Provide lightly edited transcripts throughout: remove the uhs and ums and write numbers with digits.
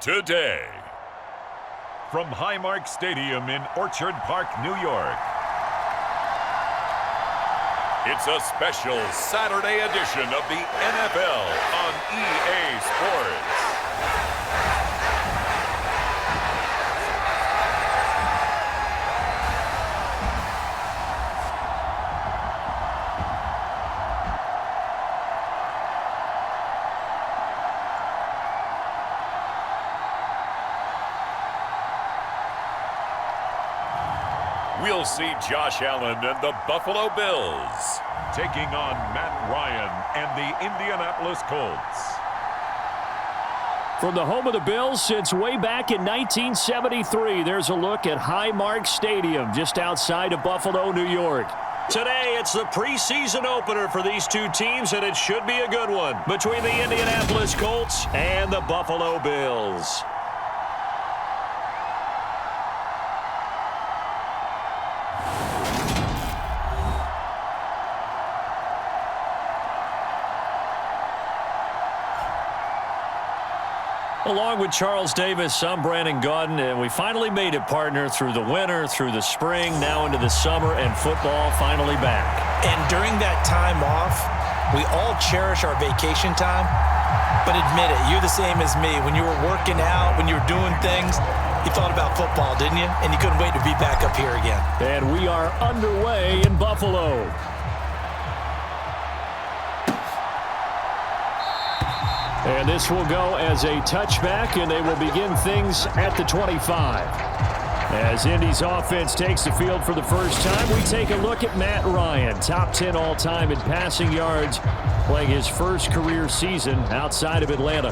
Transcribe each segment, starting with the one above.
today. From Highmark Stadium in Orchard Park, New York, it's a special Saturday edition of the NFL on EA Sports. We'll see Josh Allen and the Buffalo Bills taking on Matt Ryan and the Indianapolis Colts. From the home of the Bills since way back in 1973, there's a look at Highmark Stadium just outside of Buffalo, New York. Today, it's the preseason opener for these two teams, and it should be a good one between the Indianapolis Colts and the Buffalo Bills. Along with Charles Davis, I'm Brandon Gaudin, and we finally made it, partner, through the winter, through the spring, now into the summer, and football finally back. And during that time off, we all cherish our vacation time, but admit it, you're the same as me. When you were working out, when you were doing things, you thought about football, didn't you? And you couldn't wait to be back up here again. And we are underway in Buffalo. And this will go as a touchback, and they will begin things at the 25. As Indy's offense takes the field for the first time, we take a look at Matt Ryan, top 10 all-time in passing yards, playing his first career season outside of Atlanta.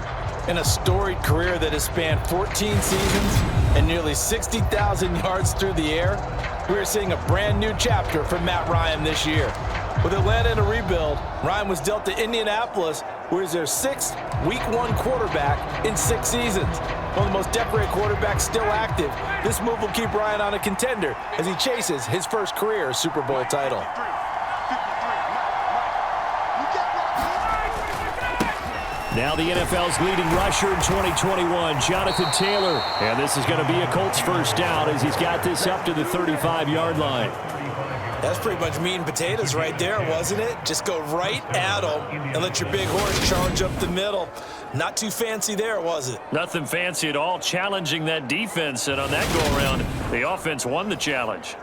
In a storied career that has spanned 14 seasons and nearly 60,000 yards through the air, we are seeing a brand new chapter for Matt Ryan this year. With Atlanta in a rebuild, Ryan was dealt to Indianapolis, who is their sixth Week 1 quarterback in 6 seasons. One of the most decorated quarterbacks still active. This move will keep Ryan on a contender as he chases his first career Super Bowl title. Now the NFL's leading rusher in 2021, Jonathan Taylor. And this is going to be a Colts first down as he's got this up to the 35-yard line. That's pretty much meat and potatoes right there, wasn't it? Just go right at them and let your big horse charge up the middle. Not too fancy there, was it? Nothing fancy at all, challenging that defense. And on that go-around, the offense won the challenge.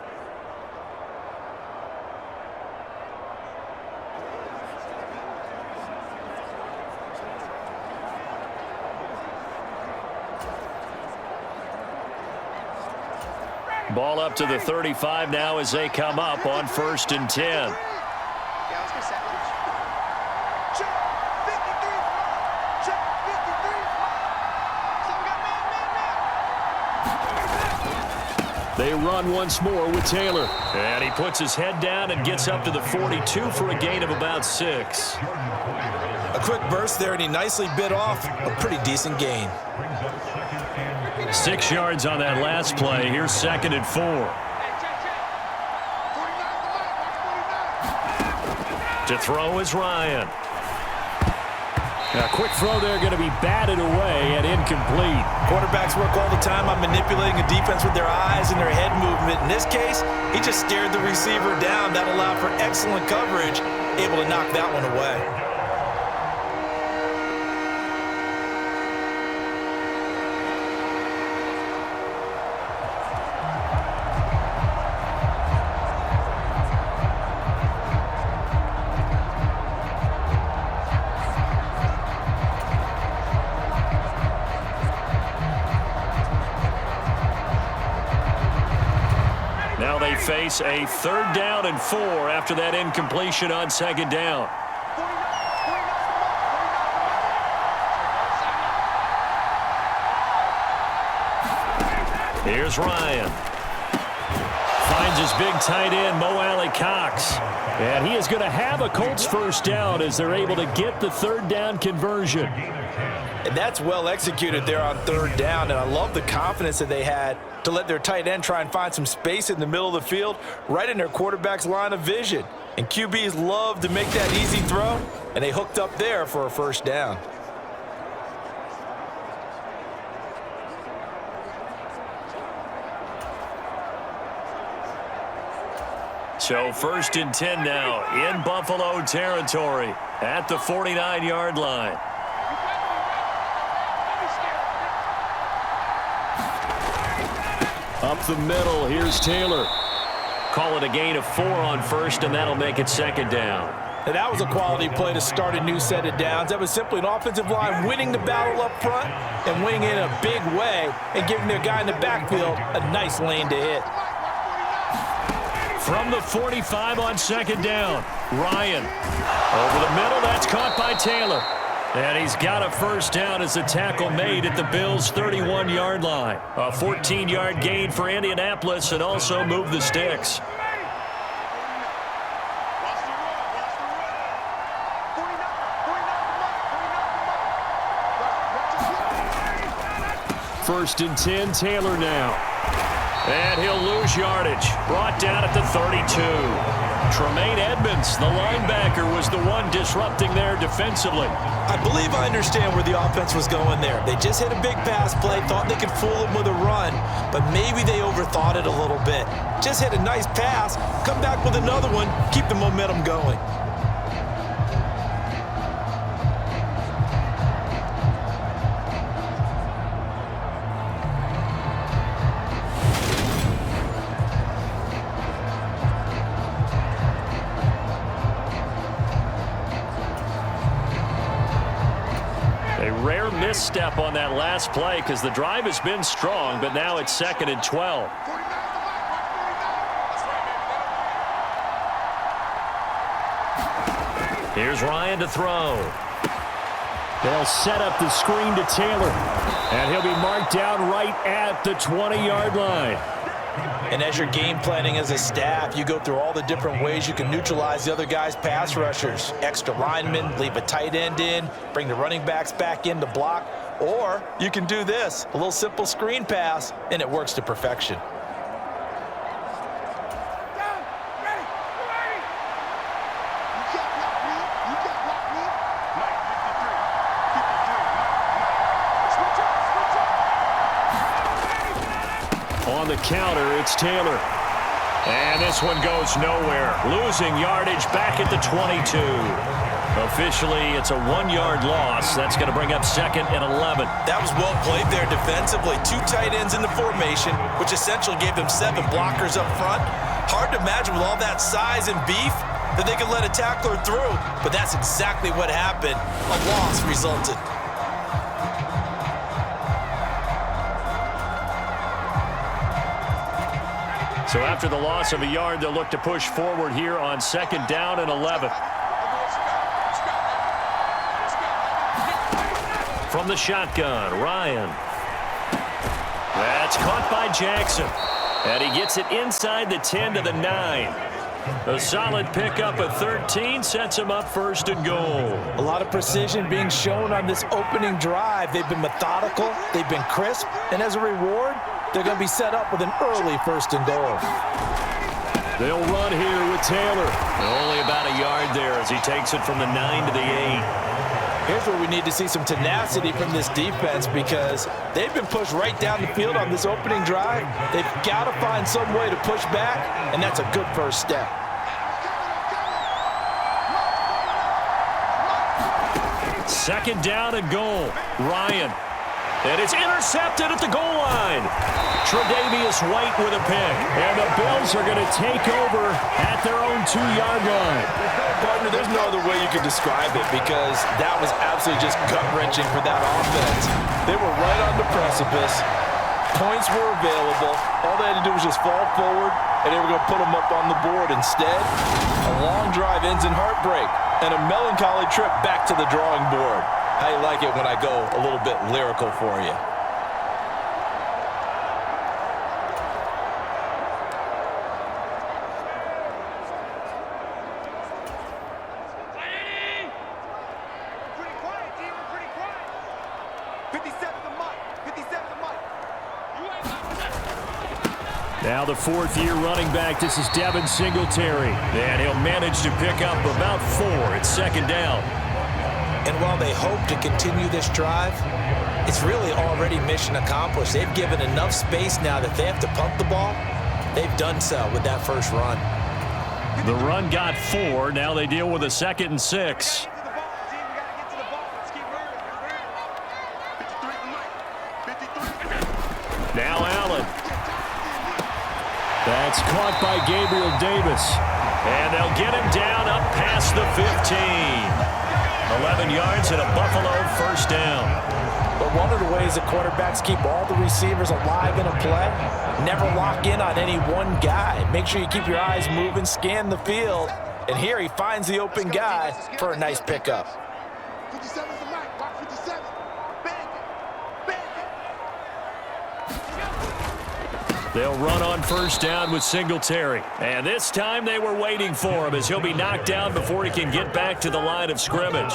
Ball up to the 35 now as they come up on 1st and 10. They run once more with Taylor. And he puts his head down and gets up to the 42 for a gain of about 6. A quick burst there, and he nicely bit off a pretty decent gain. 6 yards on that last play. Here's 2nd and 4. To throw is Ryan. A quick throw there, going to be batted away and incomplete. Quarterbacks work all the time on manipulating a defense with their eyes and their head movement. In this case, he just stared the receiver down. That allowed for excellent coverage, able to knock that one away. Now they face a 3rd down and 4 after that incompletion on 2nd down. Here's Ryan. Finds his big tight end, Mo Alley-Cox. And he is going to have a Colts first down as they're able to get the 3rd down conversion. And that's well executed there on 3rd down, and I love the confidence that they had to let their tight end try and find some space in the middle of the field, right in their quarterback's line of vision. And QBs love to make that easy throw, and they hooked up there for a first down. So 1st and 10 now in Buffalo territory at the 49-yard line. Up the middle, here's Taylor. Call it a gain of 4 on 1st, and that'll make it 2nd down. Now that was a quality play to start a new set of downs. That was simply an offensive line winning the battle up front and winning it in a big way and giving their guy in the backfield a nice lane to hit. From the 45 on 2nd down, Ryan. Over the middle, that's caught by Taylor. And he's got a 1st down as the tackle made at the Bills' 31-yard line. A 14-yard gain for Indianapolis and also moved the sticks. First and 10, Taylor now. And he'll lose yardage. Brought down at the 32. Tremaine Edmonds, the linebacker, was the one disrupting there defensively. I believe I understand where the offense was going there. They just hit a big pass play, thought they could fool him with a run, but maybe they overthought it a little bit. Just hit a nice pass, come back with another one, keep the momentum going. Rare misstep on that last play because the drive has been strong, but now it's 2nd and 12. Here's Ryan to throw. They'll set up the screen to Taylor, and he'll be marked down right at the 20-yard line. And as you're game planning as a staff, you go through all the different ways you can neutralize the other guy's pass rushers. Extra linemen, leave a tight end in, bring the running backs back in to block. Or you can do this, a little simple screen pass, and it works to perfection. On the counter, it's Taylor. And this one goes nowhere. Losing yardage back at the 22. Officially, it's a 1-yard loss. That's going to bring up 2nd and 11. That was well played there defensively. 2 tight ends in the formation, which essentially gave them 7 blockers up front. Hard to imagine with all that size and beef that they could let a tackler through. But that's exactly what happened. A loss resulted. So after the loss of a yard, they'll look to push forward here on 2nd down and 11. From the shotgun, Ryan. That's caught by Jackson. And he gets it inside the 10 to the 9. A solid pickup at 13 sets him up 1st and goal. A lot of precision being shown on this opening drive. They've been methodical, they've been crisp, and as a reward, they're going to be set up with an early 1st and goal. They'll run here with Taylor. Only about a yard there as he takes it from the 9 to the 8. Here's where we need to see some tenacity from this defense because they've been pushed right down the field on this opening drive. They've got to find some way to push back, and that's a good first step. Second down and goal. Ryan. And it's intercepted at the goal line. Tre'Davious White with a pick. And the Bills are going to take over at their own 2-yard line. Partner, there's no other way you could describe it because that was absolutely just gut-wrenching for that offense. They were right on the precipice. Points were available. All they had to do was just fall forward, and they were going to put them up on the board. Instead, a long drive ends in heartbreak and a melancholy trip back to the drawing board. How you like it when I go a little bit lyrical for you? Now the 4th-year running back, this is Devin Singletary. And he'll manage to pick up about 4 at 2nd down. And while they hope to continue this drive, it's really already mission accomplished. They've given enough space now that they have to pump the ball. They've done so with that first run. The run got 4. Now they deal with a 2nd and 6. Now Allen. That's caught by Gabriel Davis. And they'll get him down up past the 15. 11 yards and a Buffalo first down. But one of the ways the quarterbacks keep all the receivers alive in a play, never lock in on any one guy. Make sure you keep your eyes moving, scan the field. And here he finds the open guy for a nice pickup. 57's the mic. Block 57. Bang it. They'll run on first down with Singletary. And this time they were waiting for him as he'll be knocked down before he can get back to the line of scrimmage.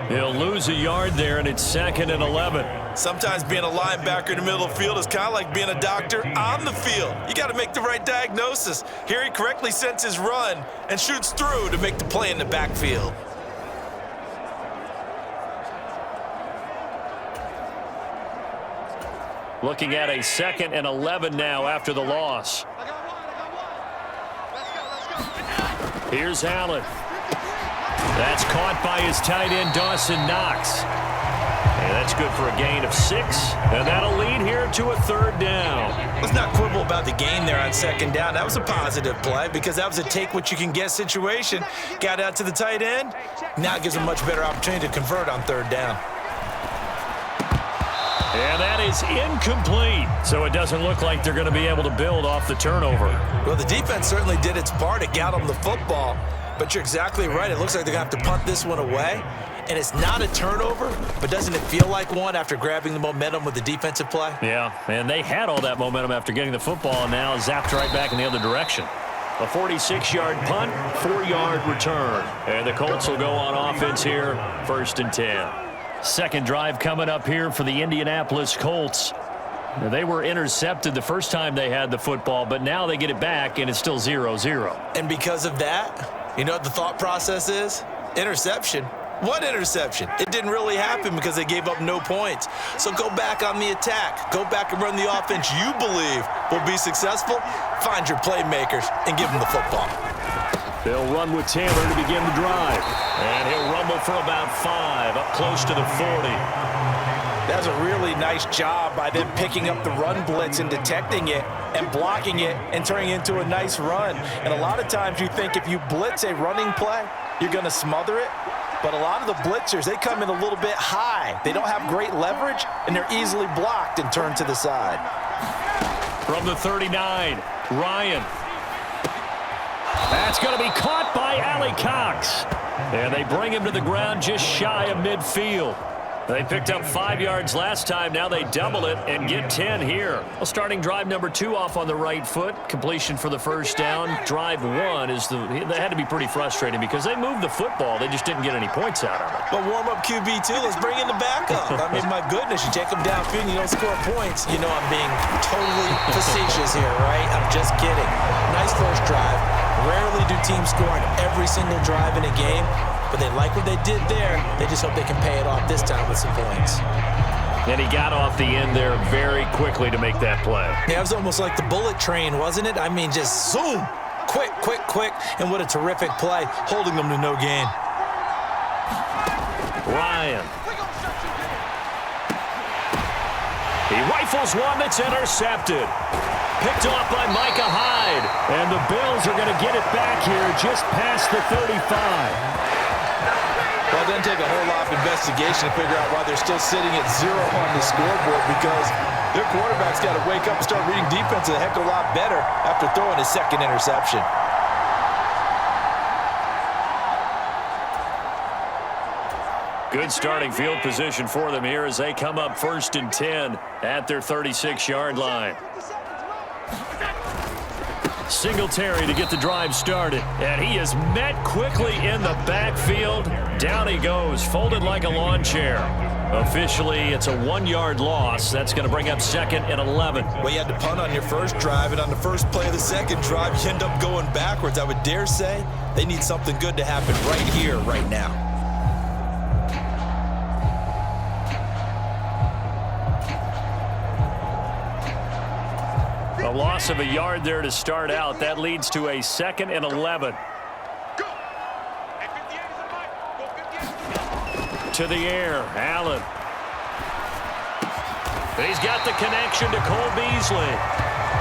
He'll lose a yard there, and it's 2nd and 11. Sometimes being a linebacker in the middle of the field is kind of like being a doctor on the field. You got to make the right diagnosis. Here he correctly sends his run and shoots through to make the play in the backfield. Looking at a 2nd and 11 now after the loss. Here's Allen. That's caught by his tight end, Dawson Knox. And that's good for a gain of 6. And that'll lead here to a 3rd down. Let's not quibble about the gain there on 2nd down. That was a positive play because that was a take-what-you-can-get situation. Got out to the tight end. Now it gives him a much better opportunity to convert on 3rd down. And that is incomplete. So it doesn't look like they're going to be able to build off the turnover. Well, the defense certainly did its part. It got them the football. But you're exactly right. It looks like they're going to have to punt this one away. And it's not a turnover, but doesn't it feel like one after grabbing the momentum with the defensive play? Yeah, and they had all that momentum after getting the football and now zapped right back in the other direction. A 46-yard punt, 4-yard return. And the Colts will go on offense here, 1st and 10. Second drive coming up here for the Indianapolis Colts. Now, they were intercepted the first time they had the football, but now they get it back, and it's still 0-0. And because of that, you know what the thought process is? Interception. What interception? It didn't really happen because they gave up no points. So go back on the attack. Go back and run the offense you believe will be successful. Find your playmakers and give them the football. They'll run with Taylor to begin the drive. And he'll rumble for about 5, up close to the 40. That's a really nice job by them picking up the run blitz and detecting it and blocking it and turning it into a nice run. And a lot of times you think if you blitz a running play, you're going to smother it. But a lot of the blitzers, they come in a little bit high. They don't have great leverage, and they're easily blocked and turned to the side. From the 39, Ryan. That's going to be caught by Allie Cox. And they bring him to the ground just shy of midfield. They picked up 5 yards last time. Now they double it and get 10 here. Well, starting drive number 2 off on the right foot. Completion for the first down. Drive 1 is they had to be pretty frustrating because they moved the football. They just didn't get any points out of it. But warm-up QB2, let's bring in the backup. I mean, my goodness, you take them downfield and you don't score points. You know I'm being totally facetious here, right? I'm just kidding. Nice first drive. Rarely do teams score on every single drive in a game. But they like what they did there. They just hope they can pay it off this time with some points. And he got off the end there very quickly to make that play. Yeah, it was almost like the bullet train, wasn't it? I mean, just zoom. Quick, quick, quick. And what a terrific play, holding them to no gain. Ryan. He rifles one that's intercepted. Picked off by Micah Hyde. And the Bills are going to get it back here just past the 35. Well, it doesn't take a whole lot of investigation to figure out why they're still sitting at 0 on the scoreboard because their quarterback's got to wake up and start reading defense a heck of a lot better after throwing his second interception. Good starting field position for them here as they come up 1st and 10 at their 36-yard line. Singletary to get the drive started. And he is met quickly in the backfield. Down he goes, folded like a lawn chair. Officially, it's a 1-yard loss. That's going to bring up 2nd and 11. Well, you had to punt on your first drive, and on the first play of the second drive, you end up going backwards. I would dare say they need something good to happen right here, right now. A loss of a yard there to start out. That leads to a 2nd and 11. To the air, Allen. He's got the connection to Cole Beasley.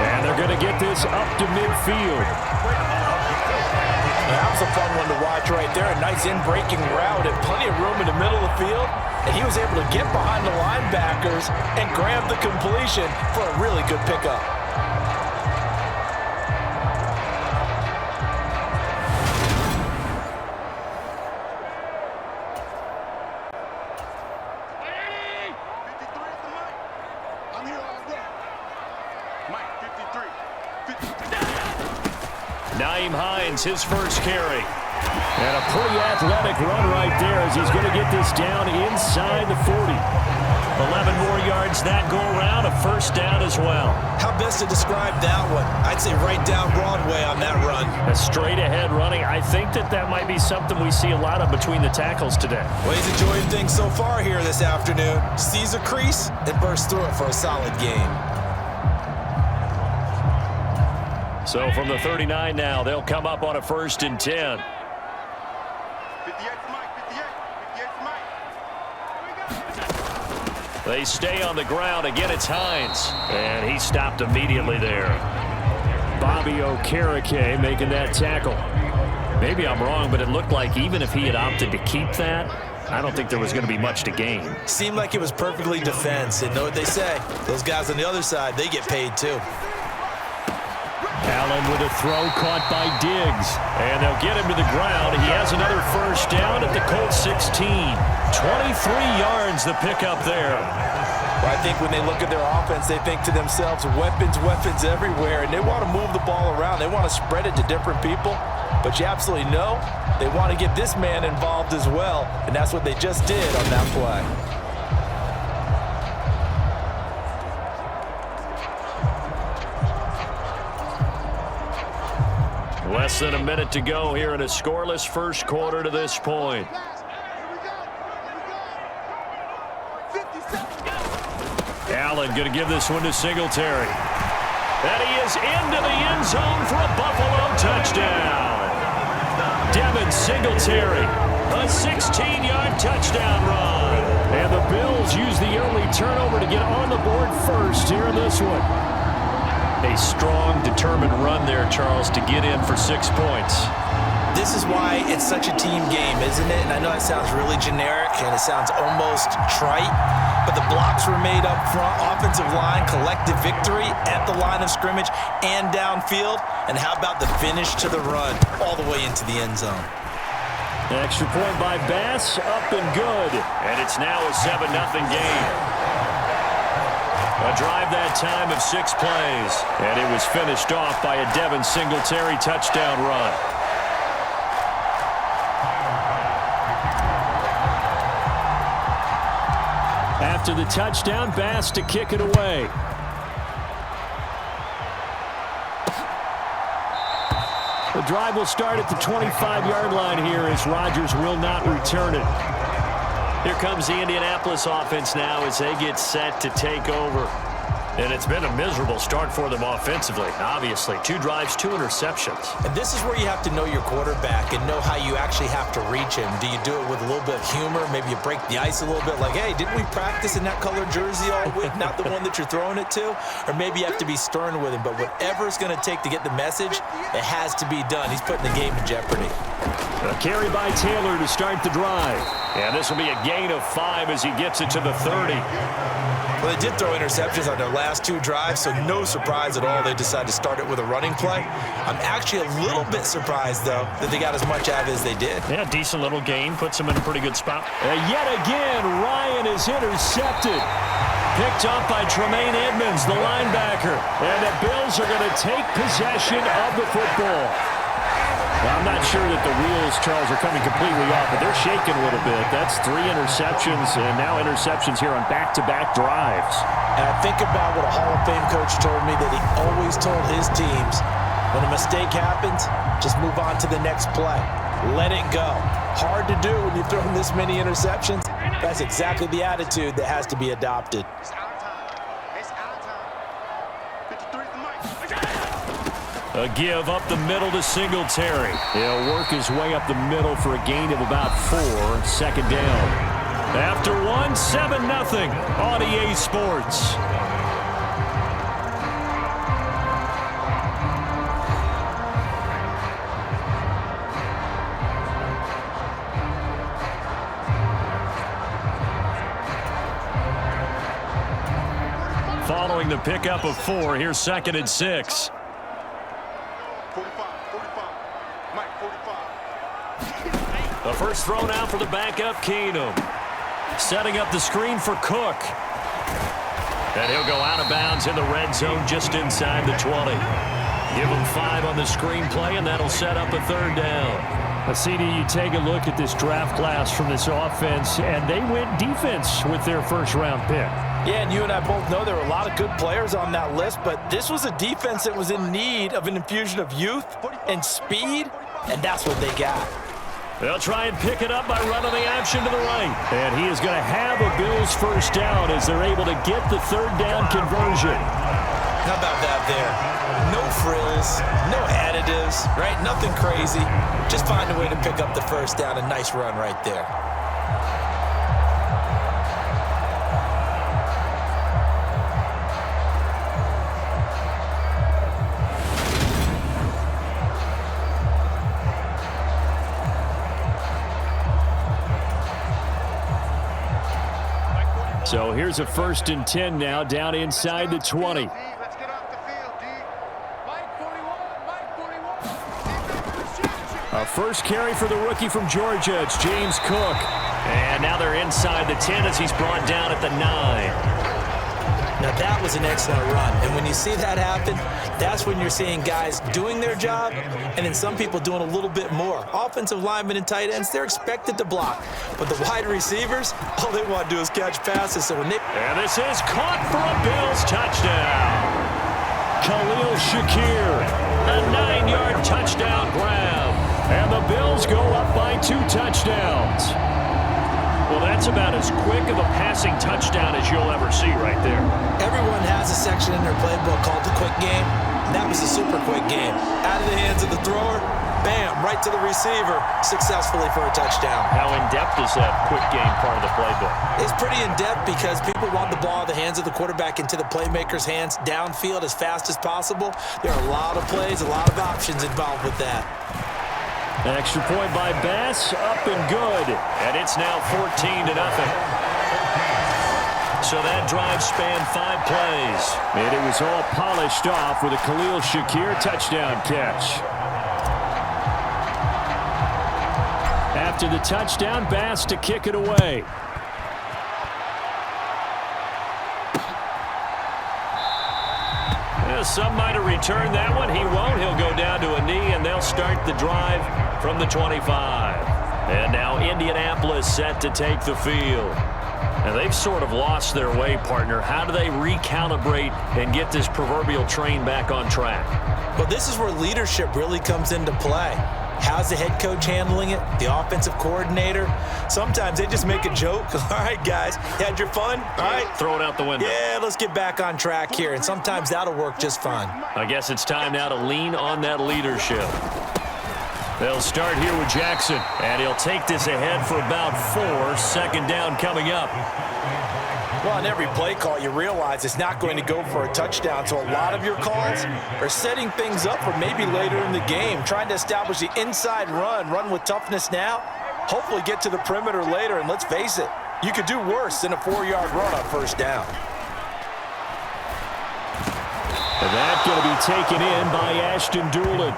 And they're going to get this up to midfield. That was a fun one to watch right there. A nice in-breaking route and plenty of room in the middle of the field. And he was able to get behind the linebackers and grab the completion for a really good pickup. His first carry. And a pretty athletic run right there as he's going to get this down inside the 40. 11 more yards that go around, a first down as well. How best to describe that one? I'd say right down Broadway on that run. A straight ahead running. I think that might be something we see a lot of between the tackles today. Well, he's enjoying things so far here this afternoon. Sees a crease and bursts through it for a solid game. So from the 39 now, they'll come up on a 1st and 10. 58 They stay on the ground. Again, it's Hines. And he stopped immediately there. Bobby Okereke making that tackle. Maybe I'm wrong, but it looked like even if he had opted to keep that, I don't think there was going to be much to gain. Seemed like it was perfectly defense. And know what they say? Those guys on the other side, they get paid too. Allen with a throw caught by Diggs. And they'll get him to the ground. He has another first down at the Colts 16. 23 yards the pickup there. Well, I think when they look at their offense, they think to themselves, weapons, weapons everywhere. And they want to move the ball around. They want to spread it to different people. But you absolutely know they want to get this man involved as well. And that's what they just did on that play. Less than a minute to go here in a scoreless first quarter to this point. Allen going to give this one to Singletary. And he is into the end zone for a Buffalo touchdown. Devin Singletary, a 16-yard touchdown run. And the Bills use the early turnover to get on the board first here in this one. A strong, determined run there, Charles, to get in for 6 points. This is why it's such a team game, isn't it? And I know it sounds really generic and it sounds almost trite, but the blocks were made up front, offensive line, collective victory at the line of scrimmage and downfield. And how about the finish to the run all the way into the end zone? An extra point by Bass, up and good. And it's now a 7-0 game. A drive that time of 6 plays. And it was finished off by a Devin Singletary touchdown run. After the touchdown, Bass to kick it away. The drive will start at the 25-yard line here as Rodgers will not return it. Here comes the Indianapolis offense now as they get set to take over. And it's been a miserable start for them offensively, obviously. 2 drives, 2 interceptions. And this is where you have to know your quarterback and know how you actually have to reach him. Do you do it with a little bit of humor? Maybe you break the ice a little bit like, hey, didn't we practice in that colored jersey all week? Not the one that you're throwing it to? Or maybe you have to be stern with him. But whatever it's going to take to get the message, it has to be done. He's putting the game in jeopardy. A carry by Taylor to start the drive. And this will be a gain of 5 as he gets it to the 30. Well, they did throw interceptions on their last 2 drives, so no surprise at all they decided to start it with a running play. I'm actually a little bit surprised, though, that they got as much out of it as they did. Yeah, decent little gain. Puts them in a pretty good spot. Yet again, Ryan is intercepted. Picked off by Tremaine Edmonds, the linebacker. And the Bills are going to take possession of the football. Well, I'm not sure that the wheels, Charles, are coming completely off, but they're shaking a little bit. That's 3 interceptions, and now interceptions here on back-to-back drives. And I think about what a Hall of Fame coach told me that he always told his teams, when a mistake happens, just move on to the next play. Let it go. Hard to do when you've thrown this many interceptions. That's exactly the attitude that has to be adopted. A give up the middle to Singletary. He'll work his way up the middle for a gain of about 4. 2nd down. After one, 7-0 on EA Sports. Following the pickup of 4, here's 2nd and 6. 45. Mike, 45. The first throw now for the backup, Keenum. Setting up the screen for Cook. And he'll go out of bounds in the red zone just inside the 20. Give him 5 on the screenplay, and that'll set up a 3rd down. CD, you take a look at this draft class from this offense, and they went defense with their first-round pick. Yeah, and you and I both know there were a lot of good players on that list, but this was a defense that was in need of an infusion of youth and speed, and that's what they got. They'll try and pick it up by running the option to the right. And he is going to have a Bills first down as they're able to get the 3rd down conversion. How about that there? No frills, no additives, right? Nothing crazy. Just find a way to pick up the first down. A nice run right there. So here's a 1st and 10 now down inside the 20. Let's get off the field, D. Mike 41. A first carry for the rookie from Georgia. It's James Cook. And now they're inside the 10 as he's brought down at the 9. Now that was an excellent run, and when you see that happen, that's when you're seeing guys doing their job and then some people doing a little bit more. Offensive linemen and tight ends, they're expected to block, but the wide receivers, all they want to do is catch passes. So when they... And this is caught for a Bills touchdown. Khalil Shakir, a 9-yard touchdown grab. And the Bills go up by 2 touchdowns. Well, that's about as quick of a passing touchdown as you'll ever see right there. Everyone has a section in their playbook called the quick game. That was a super quick game. Out of the hands of the thrower, bam, right to the receiver, successfully for a touchdown. How in-depth is that quick game part of the playbook? It's pretty in-depth because people want the ball in the hands of the quarterback into the playmaker's hands downfield as fast as possible. There are a lot of plays, a lot of options involved with that. An extra point by Bass, up and good. And it's now 14-0. So that drive spanned 5 plays. And it was all polished off with a Khalil Shakir touchdown catch. After the touchdown, Bass to kick it away. Some might have returned that one. He won't. He'll go down to a knee, and they'll start the drive from the 25. And now Indianapolis set to take the field. And they've sort of lost their way, partner. How do they recalibrate and get this proverbial train back on track? Well, this is where leadership really comes into play. How's the head coach handling it? The offensive coordinator? Sometimes they just make a joke. All right, guys, you had your fun? All right. Throw it out the window. Yeah, let's get back on track here. And sometimes that'll work just fine. I guess it's time now to lean on that leadership. They'll start here with Jackson, and he'll take this ahead for about 4. 2nd down coming up. Well, on every play call, you realize it's not going to go for a touchdown. So a lot of your calls are setting things up for maybe later in the game, trying to establish the inside run with toughness now, hopefully get to the perimeter later. And let's face it, you could do worse than a 4-yard run on 1st down. And that's going to be taken in by Ashton Doolin.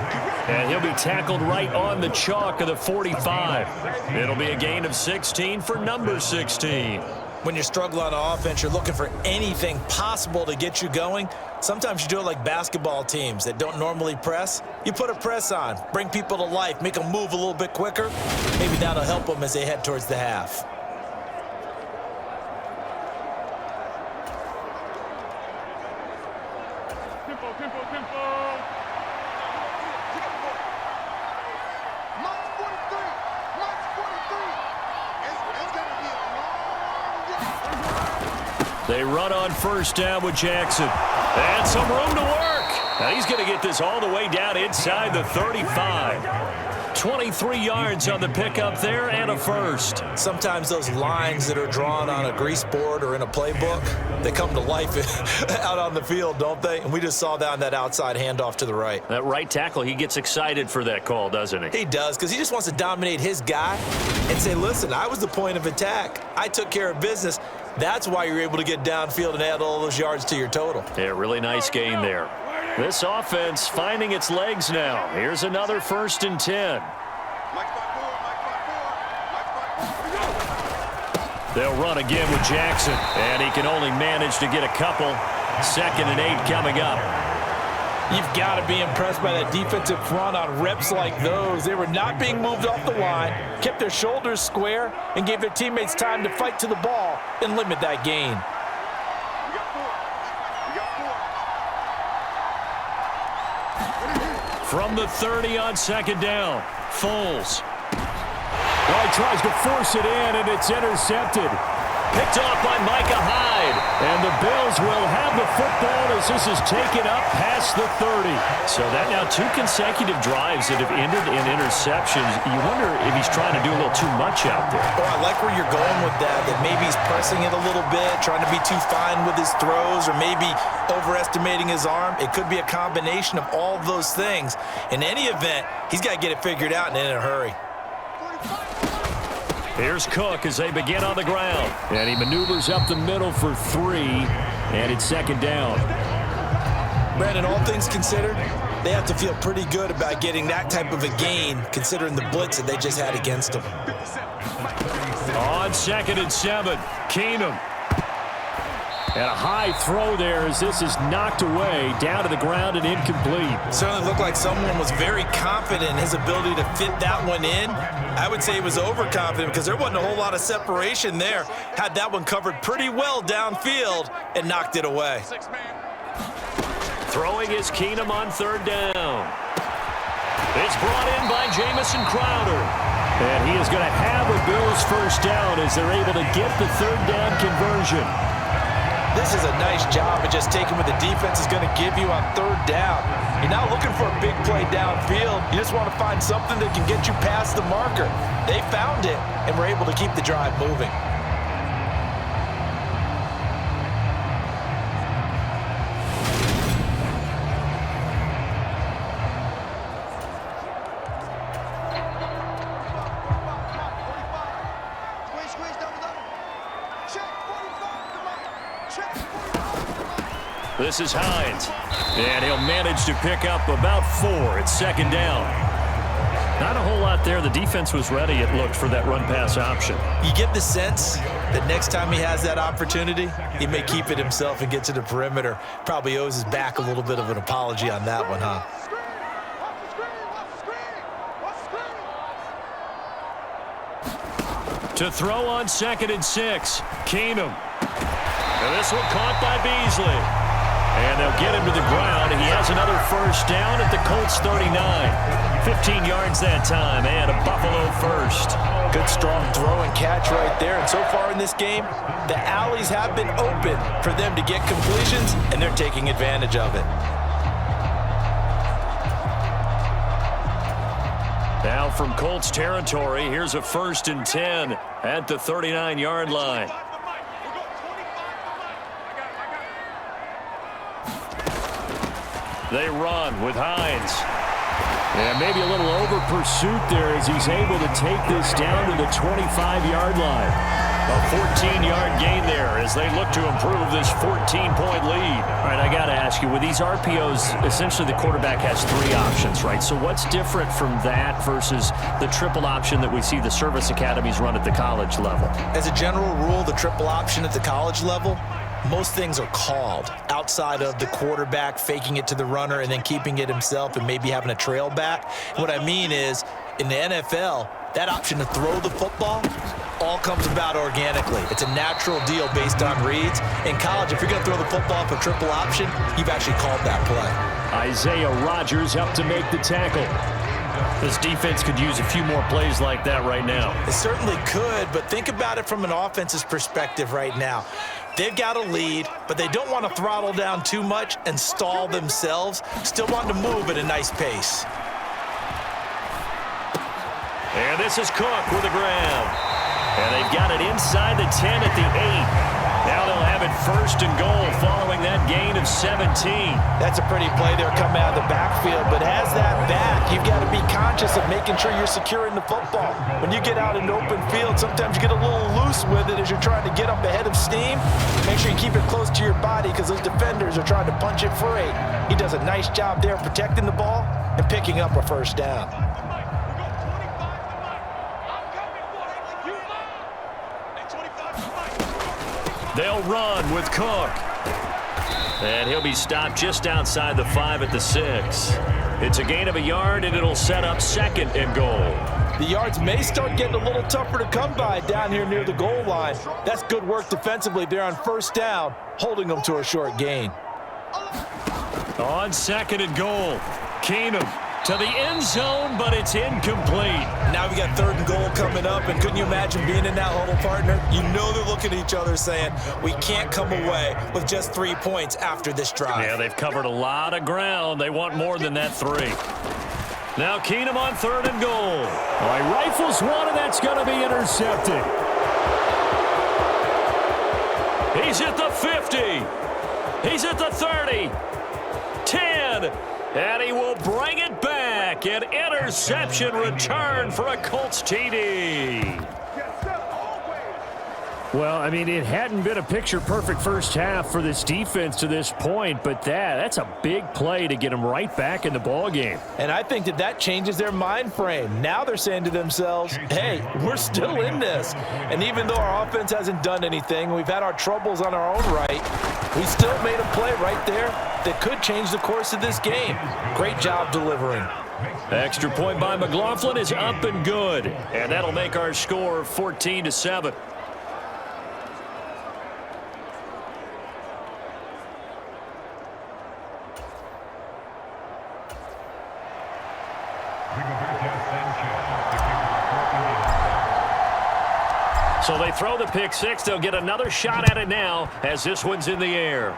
And he'll be tackled right on the chalk of the 45. It'll be a gain of 16 for number 16. When you're struggling on offense, you're looking for anything possible to get you going. Sometimes you do it like basketball teams that don't normally press. You put a press on, bring people to life, make them move a little bit quicker. Maybe that'll help them as they head towards the half. They run on 1st down with Jackson. And some room to work. Now he's going to get this all the way down inside the 35. 23 yards on the pickup there and a first. Sometimes those lines that are drawn on a grease board or in a playbook, they come to life out on the field, don't they? And we just saw that on that outside handoff to the right. That right tackle, he gets excited for that call, doesn't he? He does, because he just wants to dominate his guy and say, listen, I was the point of attack. I took care of business. That's why you're able to get downfield and add all those yards to your total. Yeah, really nice gain there. This offense finding its legs now. Here's another 1st and 10. They'll run again with Jackson, and he can only manage to get a couple. 2nd and 8 coming up. You've got to be impressed by that defensive front on reps like those. They were not being moved off the line, kept their shoulders square, and gave their teammates time to fight to the ball and limit that gain. From the 30 on 2nd down, Foles. Well, he tries to force it in, and it's intercepted. Picked off by Micah Hyde. And the Bills will have the football as this is taken up past the 30. So that now 2 consecutive drives that have ended in interceptions. You wonder if he's trying to do a little too much out there. Oh, I like where you're going with that maybe he's pressing it a little bit, trying to be too fine with his throws, or maybe overestimating his arm. It could be a combination of all of those things. In any event, he's got to get it figured out and in a hurry. Here's Cook as they begin on the ground. And he maneuvers up the middle for 3. And it's 2nd down. Brandon, all things considered, they have to feel pretty good about getting that type of a gain, considering the blitz that they just had against them. On 2nd and 7, Keenum. And a high throw there as this is knocked away, down to the ground and incomplete. Certainly looked like someone was very confident in his ability to fit that one in. I would say he was overconfident because there wasn't a whole lot of separation there. Had that one covered pretty well downfield and knocked it away. Throwing is Keenum on 3rd down. It's brought in by Jamison Crowder. And he is going to have a Bills 1st down as they're able to get the 3rd down conversion. This is a nice job of just taking what the defense is going to give you on 3rd down. You're not looking for a big play downfield. You just want to find something that can get you past the marker. They found it and were able to keep the drive moving. This is Hines, and he'll manage to pick up about 4. It's 2nd down. Not a whole lot there. The defense was ready, it looked, for that run-pass option. You get the sense that next time he has that opportunity, he may keep it himself and get to the perimeter. Probably owes his back a little bit of an apology on that one, huh? To throw on 2nd and 6, Keenum. And this one caught by Beasley. And they'll get him to the ground, and he has another 1st down at the Colts 39. 15 yards that time, and a Buffalo 1st. Good strong throw and catch right there. And so far in this game, the alleys have been open for them to get completions, and they're taking advantage of it. Now from Colts territory, here's a 1st and 10 at the 39-yard line. They run with Hines. And maybe a little over pursuit there as he's able to take this down to the 25-yard line. A 14-yard gain there as they look to improve this 14-point lead. All right, I got to ask you, with these RPOs, essentially the quarterback has 3 options, right? So what's different from that versus the triple option that we see the service academies run at the college level? As a general rule, the triple option at the college level, most things are called outside of the quarterback faking it to the runner and then keeping it himself and maybe having a trail back. What I mean is, in the NFL, that option to throw the football all comes about organically. It's a natural deal based on reads. In college, if you're going to throw the football for triple option, you've actually called that play. Isaiah Rodgers up to make the tackle. This defense could use a few more plays like that right now. It certainly could, but think about it from an offense's perspective right now. They've got a lead, but they don't want to throttle down too much and stall themselves. Still want to move at a nice pace. And this is Cook with the grab. And they've got it inside the 10 at the 8. Now they'll have it first and goal following that gain of 17. That's a pretty play there coming out of the backfield, but as that back, you've got to be conscious of making sure you're securing the football. When you get out in the open field, sometimes you get a little loose with it as you're trying to get up ahead of steam. Make sure you keep it close to your body because those defenders are trying to punch it free. He does a nice job there protecting the ball and picking up a first down. They'll run with Cook. And he'll be stopped just outside the 5 at the 6. It's a gain of a yard, and it'll set up second and goal. The yards may start getting a little tougher to come by down here near the goal line. That's good work defensively there on first down, holding them to a short gain. On second and goal, Keenum to the end zone, but it's incomplete. Now we got third and goal coming up, and couldn't you imagine being in that huddle, partner? You know they're looking at each other saying, we can't come away with just 3 points after this drive. Yeah, they've covered a lot of ground. They want more than that 3. Now Keenum on third and goal. All right, rifles one, and that's going to be intercepted. He's at the 50. He's at the 30. 10. And he will bring it back. An interception return for a Colts TD. Well, I mean, it hadn't been a picture-perfect first half for this defense to this point, but that's a big play to get them right back in the ballgame. And I think that changes their mind frame. Now they're saying to themselves, hey, we're still in this. And even though our offense hasn't done anything, we've had our troubles on our own right, we still made a play right there that could change the course of this game. Great job delivering. Extra point by McLaughlin is up and good. And that'll make our score 14-7. So they throw the pick 6. They'll get another shot at it now as this one's in the air.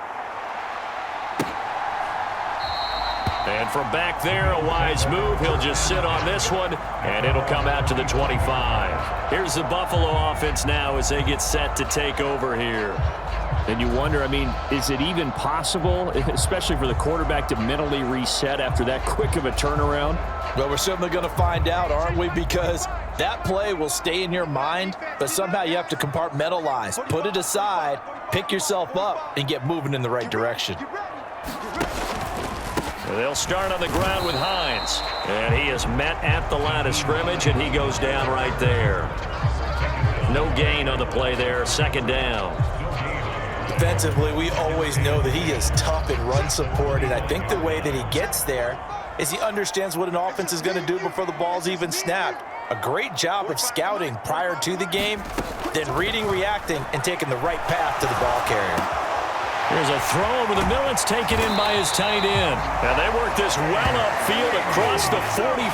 And from back there, a wise move. He'll just sit on this one, and it'll come out to the 25. Here's the Buffalo offense now as they get set to take over here. And you wonder, I mean, is it even possible, especially for the quarterback, to mentally reset after that quick of a turnaround? Well, we're certainly going to find out, aren't we? Because that play will stay in your mind, but somehow you have to compartmentalize. Put it aside, pick yourself up, and get moving in the right direction. They'll start on the ground with Hines. And he is met at the line of scrimmage, and he goes down right there. No gain on the play there, second down. Defensively, we always know that he is tough in run support, and I think the way that he gets there is he understands what an offense is going to do before the ball's even snapped. A great job of scouting prior to the game, then reading, reacting, and taking the right path to the ball carrier. Here's a throw over the middle. It's taken in by his tight end. And they work this well upfield across the 45.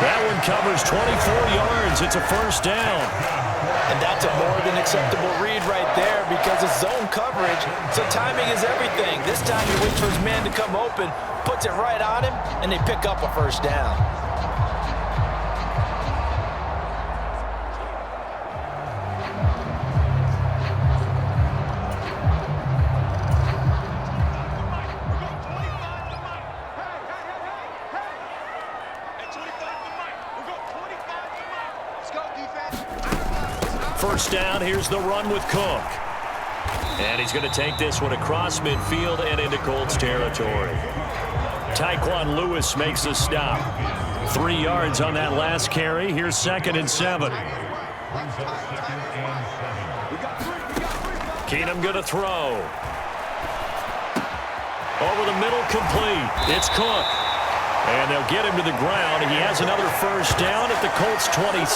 That one covers 24 yards. It's a first down. And that's a more than acceptable read right there because it's zone coverage, so timing is everything. This time he waits for his man to come open, puts it right on him, and they pick up a first down. First down, here's the run with Cook. And he's going to take this one across midfield and into Colts territory. Tyquan Lewis makes the stop. 3 yards on that last carry. Here's second and 7. Keenum going to throw. Over the middle, complete. It's Cook. And they'll get him to the ground. He has another first down at the Colts 26.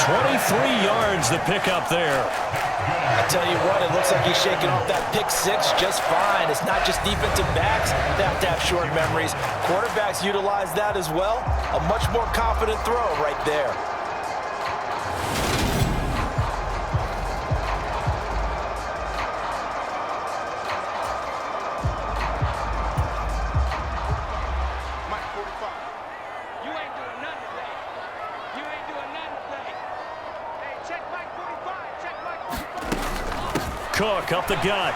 23 yards the pickup there. I tell you what, it looks like he's shaking off that pick 6 just fine. It's not just defensive backs that have to have short memories. Quarterbacks utilize that as well. A much more confident throw right there. Cook up the gut.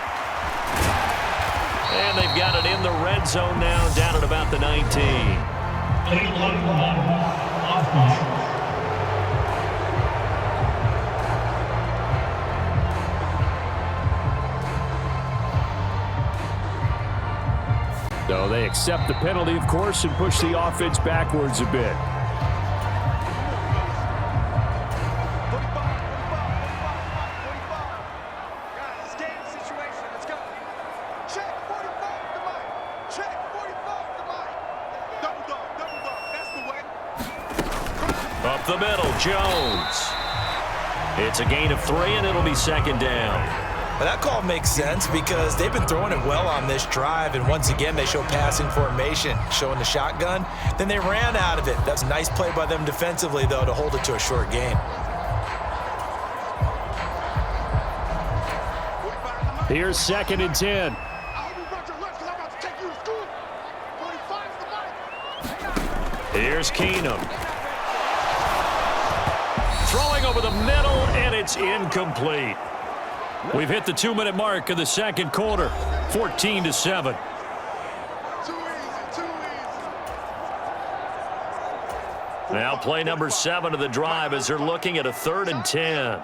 And they've got it in the red zone now, down at about the 19. So they accept the penalty, of course, and push the offense backwards a bit. Up the middle, Jones. It's a gain of 3, and it'll be second down. Well, that call makes sense because they've been throwing it well on this drive, and once again, they show passing formation, showing the shotgun. Then they ran out of it. That's a nice play by them defensively, though, to hold it to a short gain. Here's 2nd and 10. Here's Keenum. Throwing over the middle, and it's incomplete. We've hit the 2-minute mark of the second quarter, 14-7. Now play number 7 of the drive as they're looking at a 3rd and 10.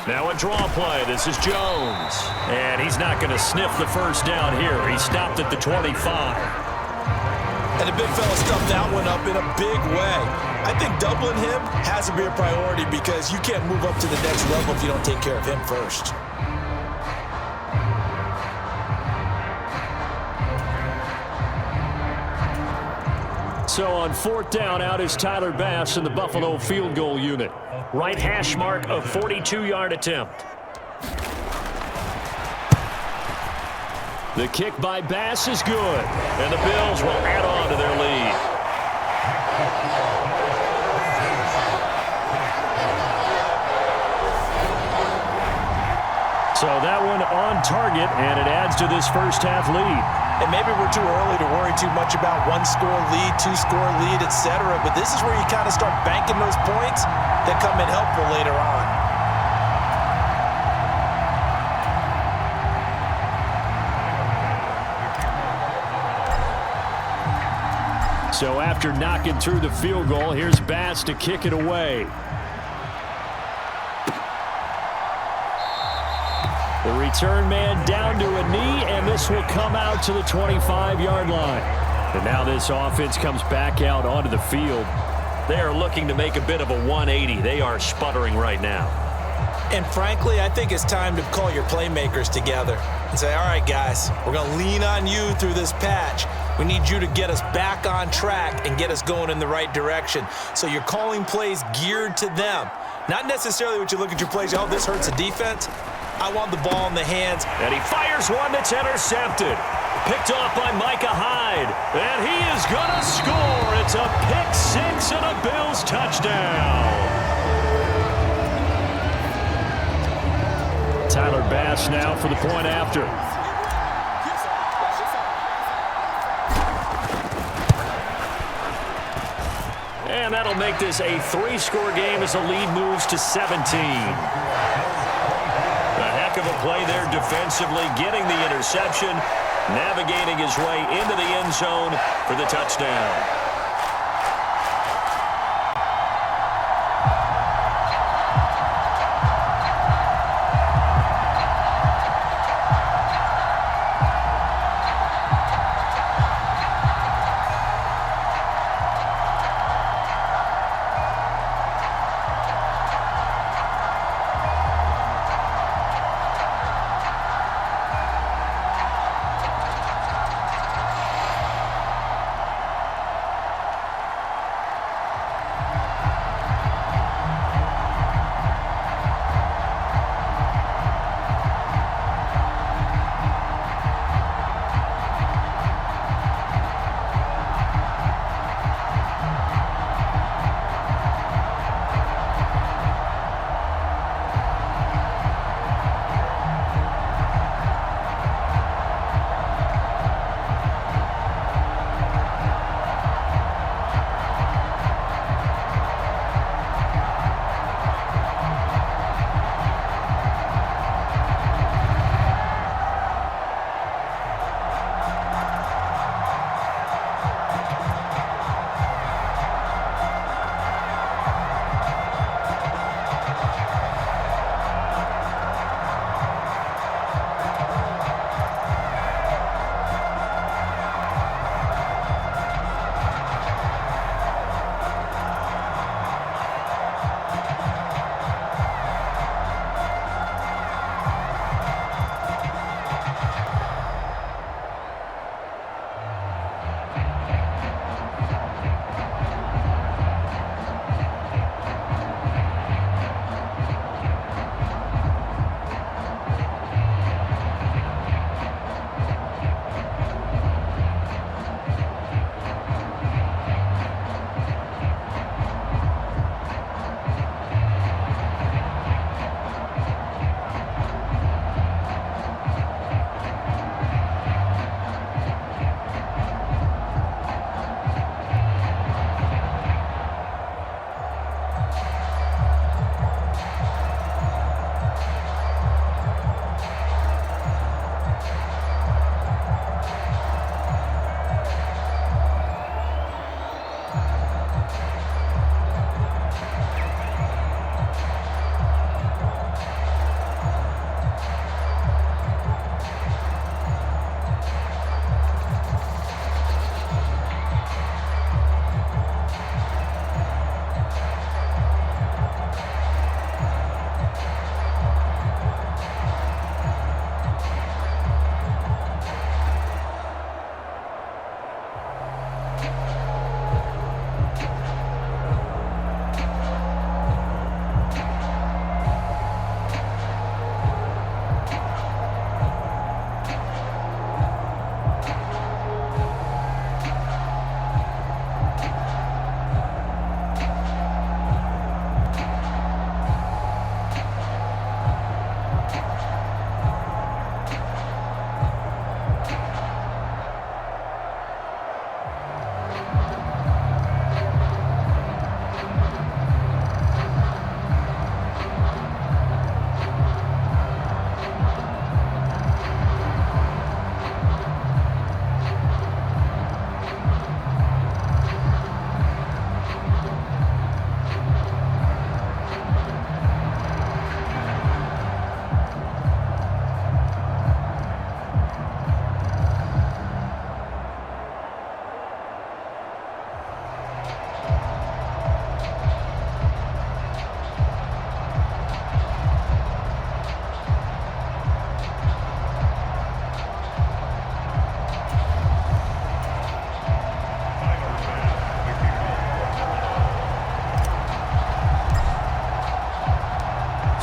Now a draw play. This is Jones. And he's not going to sniff the first down here. He stopped at the 25. And the big fella stuffed that one up in a big way. I think doubling him has to be a priority because you can't move up to the next level if you don't take care of him first. So on 4th down, out is Tyler Bass in the Buffalo field goal unit. Right hash mark, a 42-yard attempt. The kick by Bass is good, and the Bills will add on to their lead. So that one on target, and it adds to this first half lead. And maybe we're too early to worry too much about 1-score lead, 2-score lead, etc. But this is where you kind of start banking those points that come in helpful later on. So after knocking through the field goal, here's Bass to kick it away. The return man down to a knee, and this will come out to the 25-yard line. And now this offense comes back out onto the field. They are looking to make a bit of a 180. They are sputtering right now. And frankly, I think it's time to call your playmakers together and say, all right, guys, we're going to lean on you through this patch. We need you to get us back on track and get us going in the right direction. So you're calling plays geared to them. Not necessarily what you look at your plays, oh, this hurts the defense. I want the ball in the hands. And he fires one that's intercepted. Picked off by Micah Hyde. And he is going to score. It's a pick 6 and a Bills touchdown. Tyler Bass now for the point after. And that'll make this a 3-score game as the lead moves to 17. A heck of a play there defensively, getting the interception, navigating his way into the end zone for the touchdown.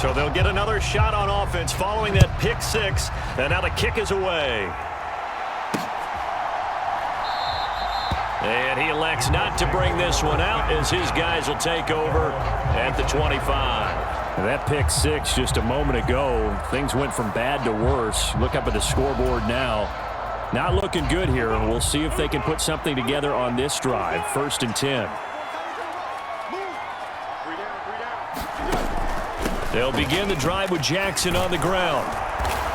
So they'll get another shot on offense following that pick six. And now the kick is away. And he elects not to bring this one out as his guys will take over at the 25. That pick six just a moment ago. Things went from bad to worse. Look up at the scoreboard now. Not looking good here. We'll see if they can put something together on this drive. 1st and 10. They'll begin the drive with Jackson on the ground.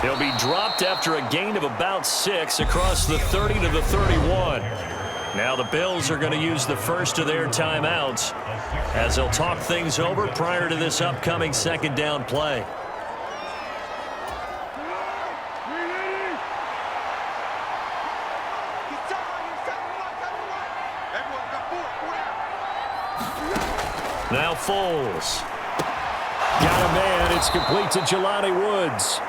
He'll be dropped after a gain of about 6 across the 30 to the 31. Now the Bills are going to use the first of their timeouts as they'll talk things over prior to this upcoming 2nd down play. Now Foles. Got a man. It's complete to Jelani Woods.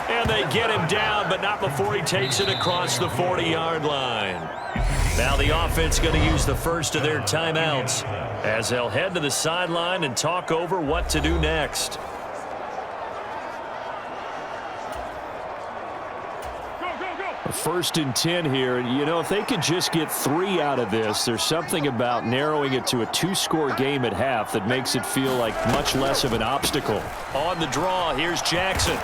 And they get him down, but not before he takes it across the 40-yard line. Now the offense going to use the first of their timeouts as they'll head to the sideline and talk over what to do next. First and 10 here. And, you know, if they could just get 3 out of this, there's something about narrowing it to a 2-score game at half that makes it feel like much less of an obstacle. On the draw, here's Jackson.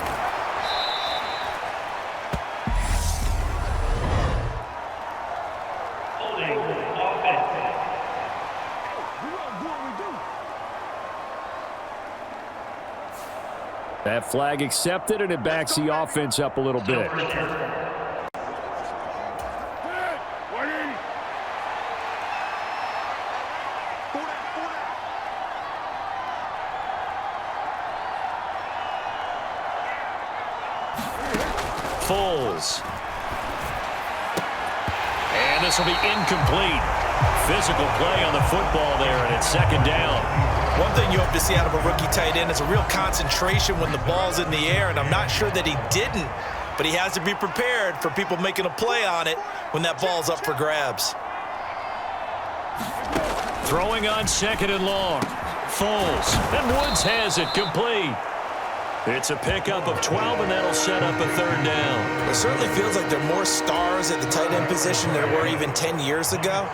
That flag accepted, and it backs the offense up a little bit. Foles. And this will be incomplete. Physical play on the football there, and it's 2nd down. One thing you hope to see out of a rookie tight end is a real concentration when the ball's in the air, and I'm not sure that he didn't, but he has to be prepared for people making a play on it when that ball's up for grabs. Throwing on 2nd and long. Foles. And Woods has it complete. It's a pickup of 12, and that'll set up a 3rd down. It certainly feels like there are more stars at the tight end position than there were even 10 years ago.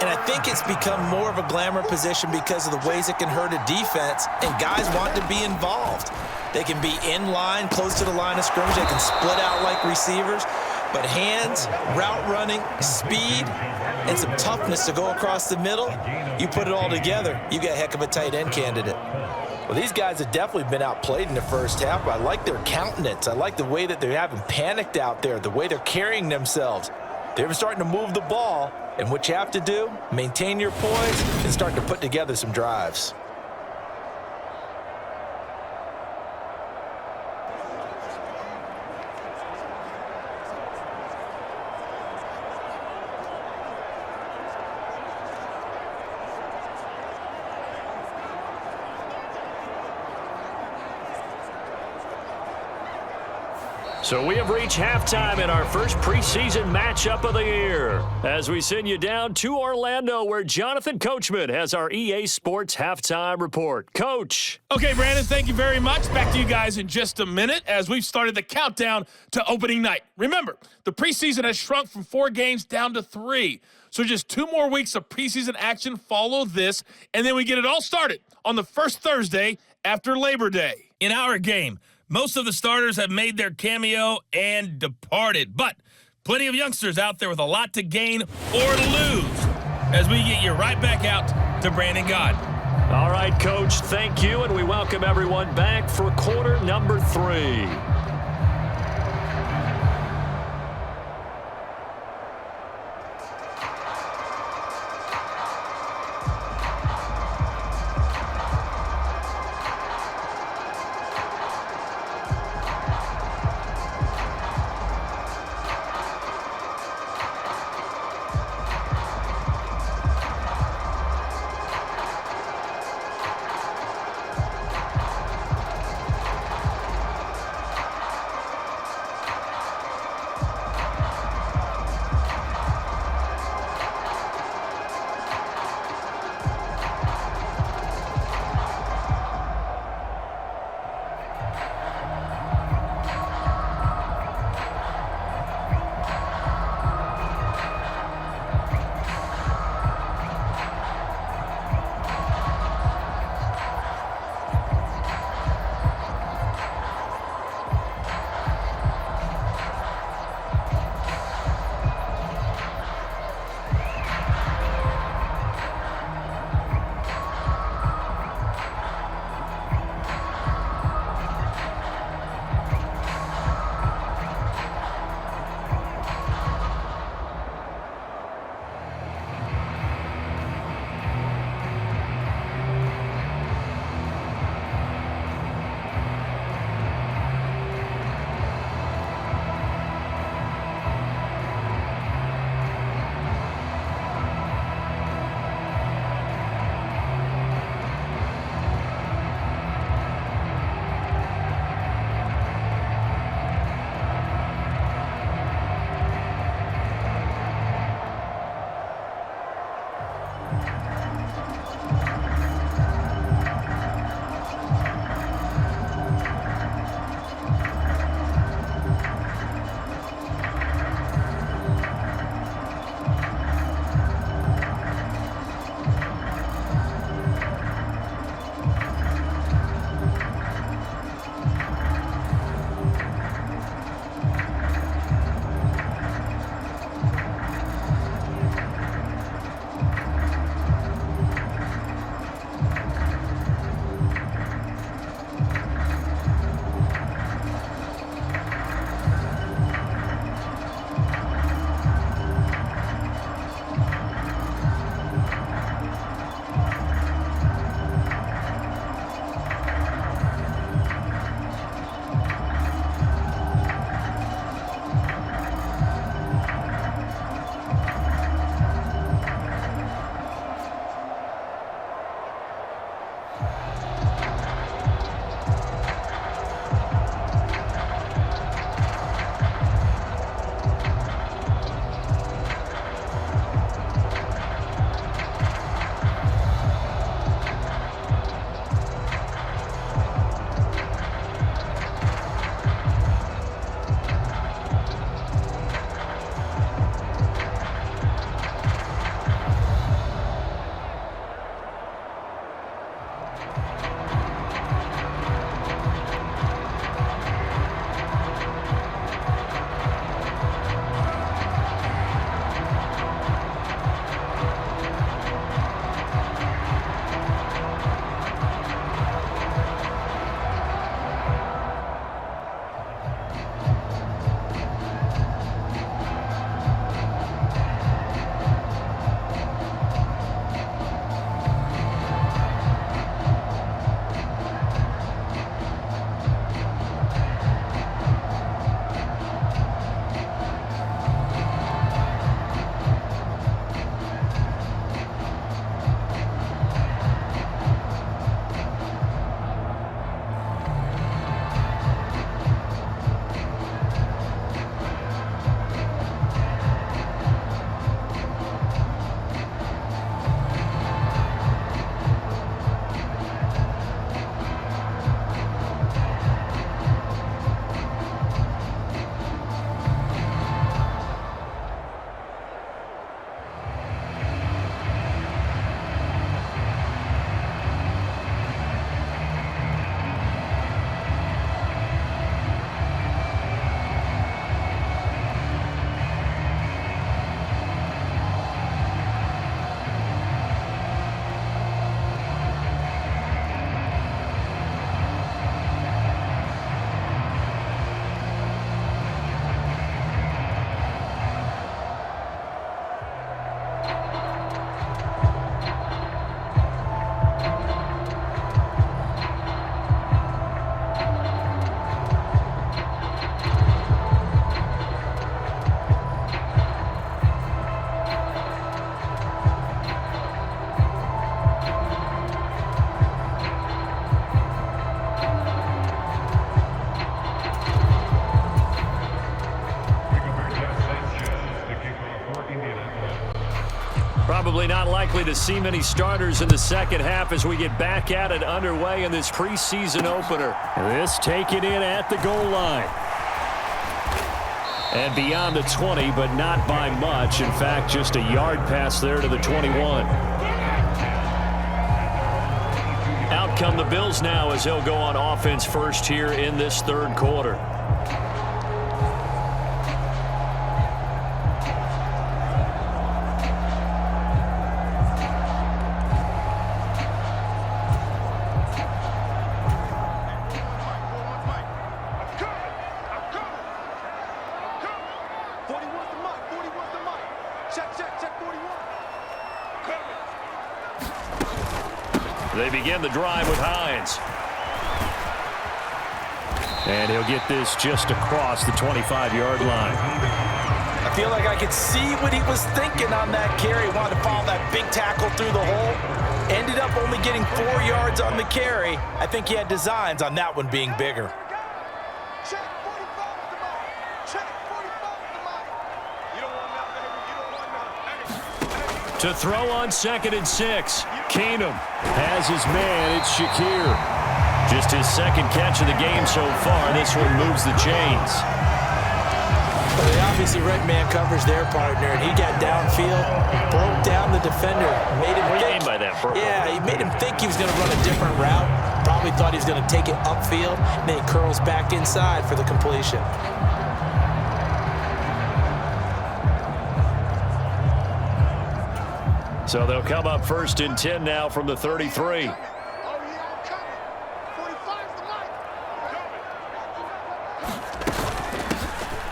And I think it's become more of a glamour position because of the ways it can hurt a defense, and guys want to be involved. They can be in line, close to the line of scrimmage. They can split out like receivers. But hands, route running, speed, and some toughness to go across the middle, you put it all together, you got a heck of a tight end candidate. Well, these guys have definitely been outplayed in the first half, but I like their countenance. I like the way that they haven't panicked out there, the way they're carrying themselves. They're starting to move the ball, and what you have to do, maintain your poise and start to put together some drives. So we have reached halftime in our first preseason matchup of the year as we send you down to Orlando where Jonathan Coachman has our EA Sports halftime report. Coach. Okay, Brandon, thank you very much. Back to you guys in just a minute as we've started the countdown to opening night. Remember, the preseason has shrunk from 4 games down to 3. So just 2 more weeks of preseason action follow this, and then we get it all started on the first Thursday after Labor Day. In our game, most of the starters have made their cameo and departed, but plenty of youngsters out there with a lot to gain or lose as we get you right back out to Brandon God. All right, Coach, thank you, and we welcome everyone back for quarter number 3. likely to see many starters in the second half as we get back at it underway in this preseason opener. This taken in at the goal line. And beyond the 20, but not by much. In fact, just a yard pass there to the 21. Out come the Bills now as they'll go on offense first here in this third quarter. They begin the drive with Hines. And he'll get this just across the 25-yard line. I feel like I could see what he was thinking on that carry. Wanted to follow that big tackle through the hole. Ended up only getting 4 yards on the carry. I think he had designs on that one being bigger. Check 45 with the mic. Check 45 with the mic. You don't want that, baby. You don't want that. To throw on 2nd and 6. Keenum has his man. It's Shakir. Just his second catch of the game so far. This one moves the chains. Well, they obviously read man coverage their partner, and he got downfield, broke down the defender, made him What do you think. mean by that, bro? Yeah, he made him think he was going to run a different route. Probably thought he was going to take it upfield, and then he curls back inside for the completion. So they'll come up 1st and 10 now from the 33. Oh, yeah, I'm coming. 45's the mic.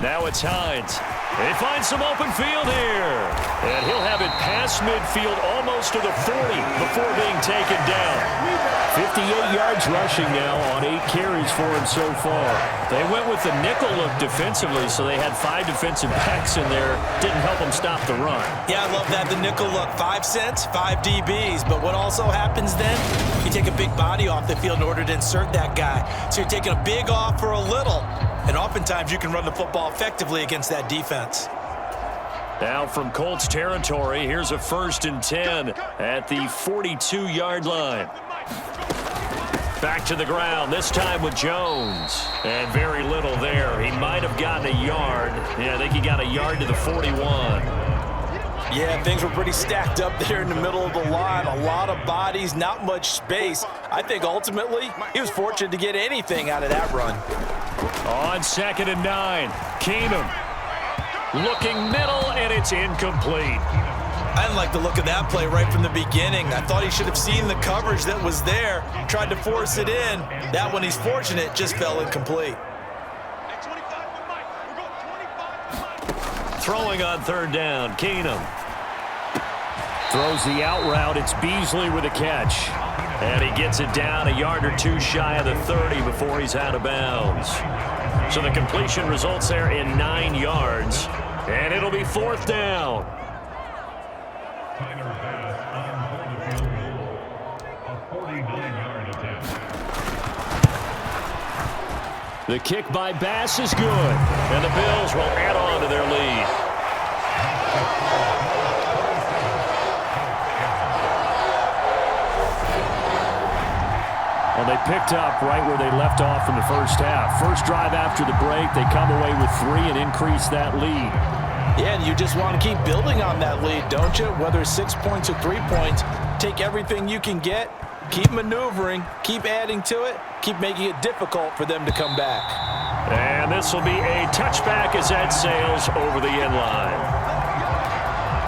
Now it's Hines. They find some open field here. And he'll have it past midfield almost to the 40 before being taken down. 58 yards rushing now on 8 carries for him so far. They went with the nickel look defensively, so they had 5 defensive backs in there. Didn't help them stop the run. Yeah, I love that, the nickel look. 5 cents, 5 DBs. But what also happens then, you take a big body off the field in order to insert that guy. So you're taking a big off for a little. And oftentimes you can run the football effectively against that defense. Now from Colts territory, here's a 1st and 10 at the 42-yard line. Back to the ground, this time with Jones. And very little there. He might have gotten a yard. Yeah, I think he got a yard to the 41. Yeah, things were pretty stacked up there in the middle of the line. A lot of bodies, not much space. I think ultimately he was fortunate to get anything out of that run. On 2nd and 9, Keenum looking middle, and it's incomplete. I didn't like the look of that play right from the beginning. I thought he should have seen the coverage that was there, tried to force it in. That one, he's fortunate, just fell incomplete. Throwing on 3rd down, Keenum throws the out route. It's Beasley with a catch. And he gets it down a yard or 2 shy of the 30 before he's out of bounds. So the completion results there in 9 yards. And it'll be 4th down. The kick by Bass is good. And the Bills will add on to their lead. Well, they picked up right where they left off in the first half. First drive after the break, they come away with 3 and increase that lead. Yeah, and you just want to keep building on that lead, don't you? Whether it's 6 points or 3 points, take everything you can get, keep maneuvering, keep adding to it, keep making it difficult for them to come back. And this will be a touchback as that sails over the end line.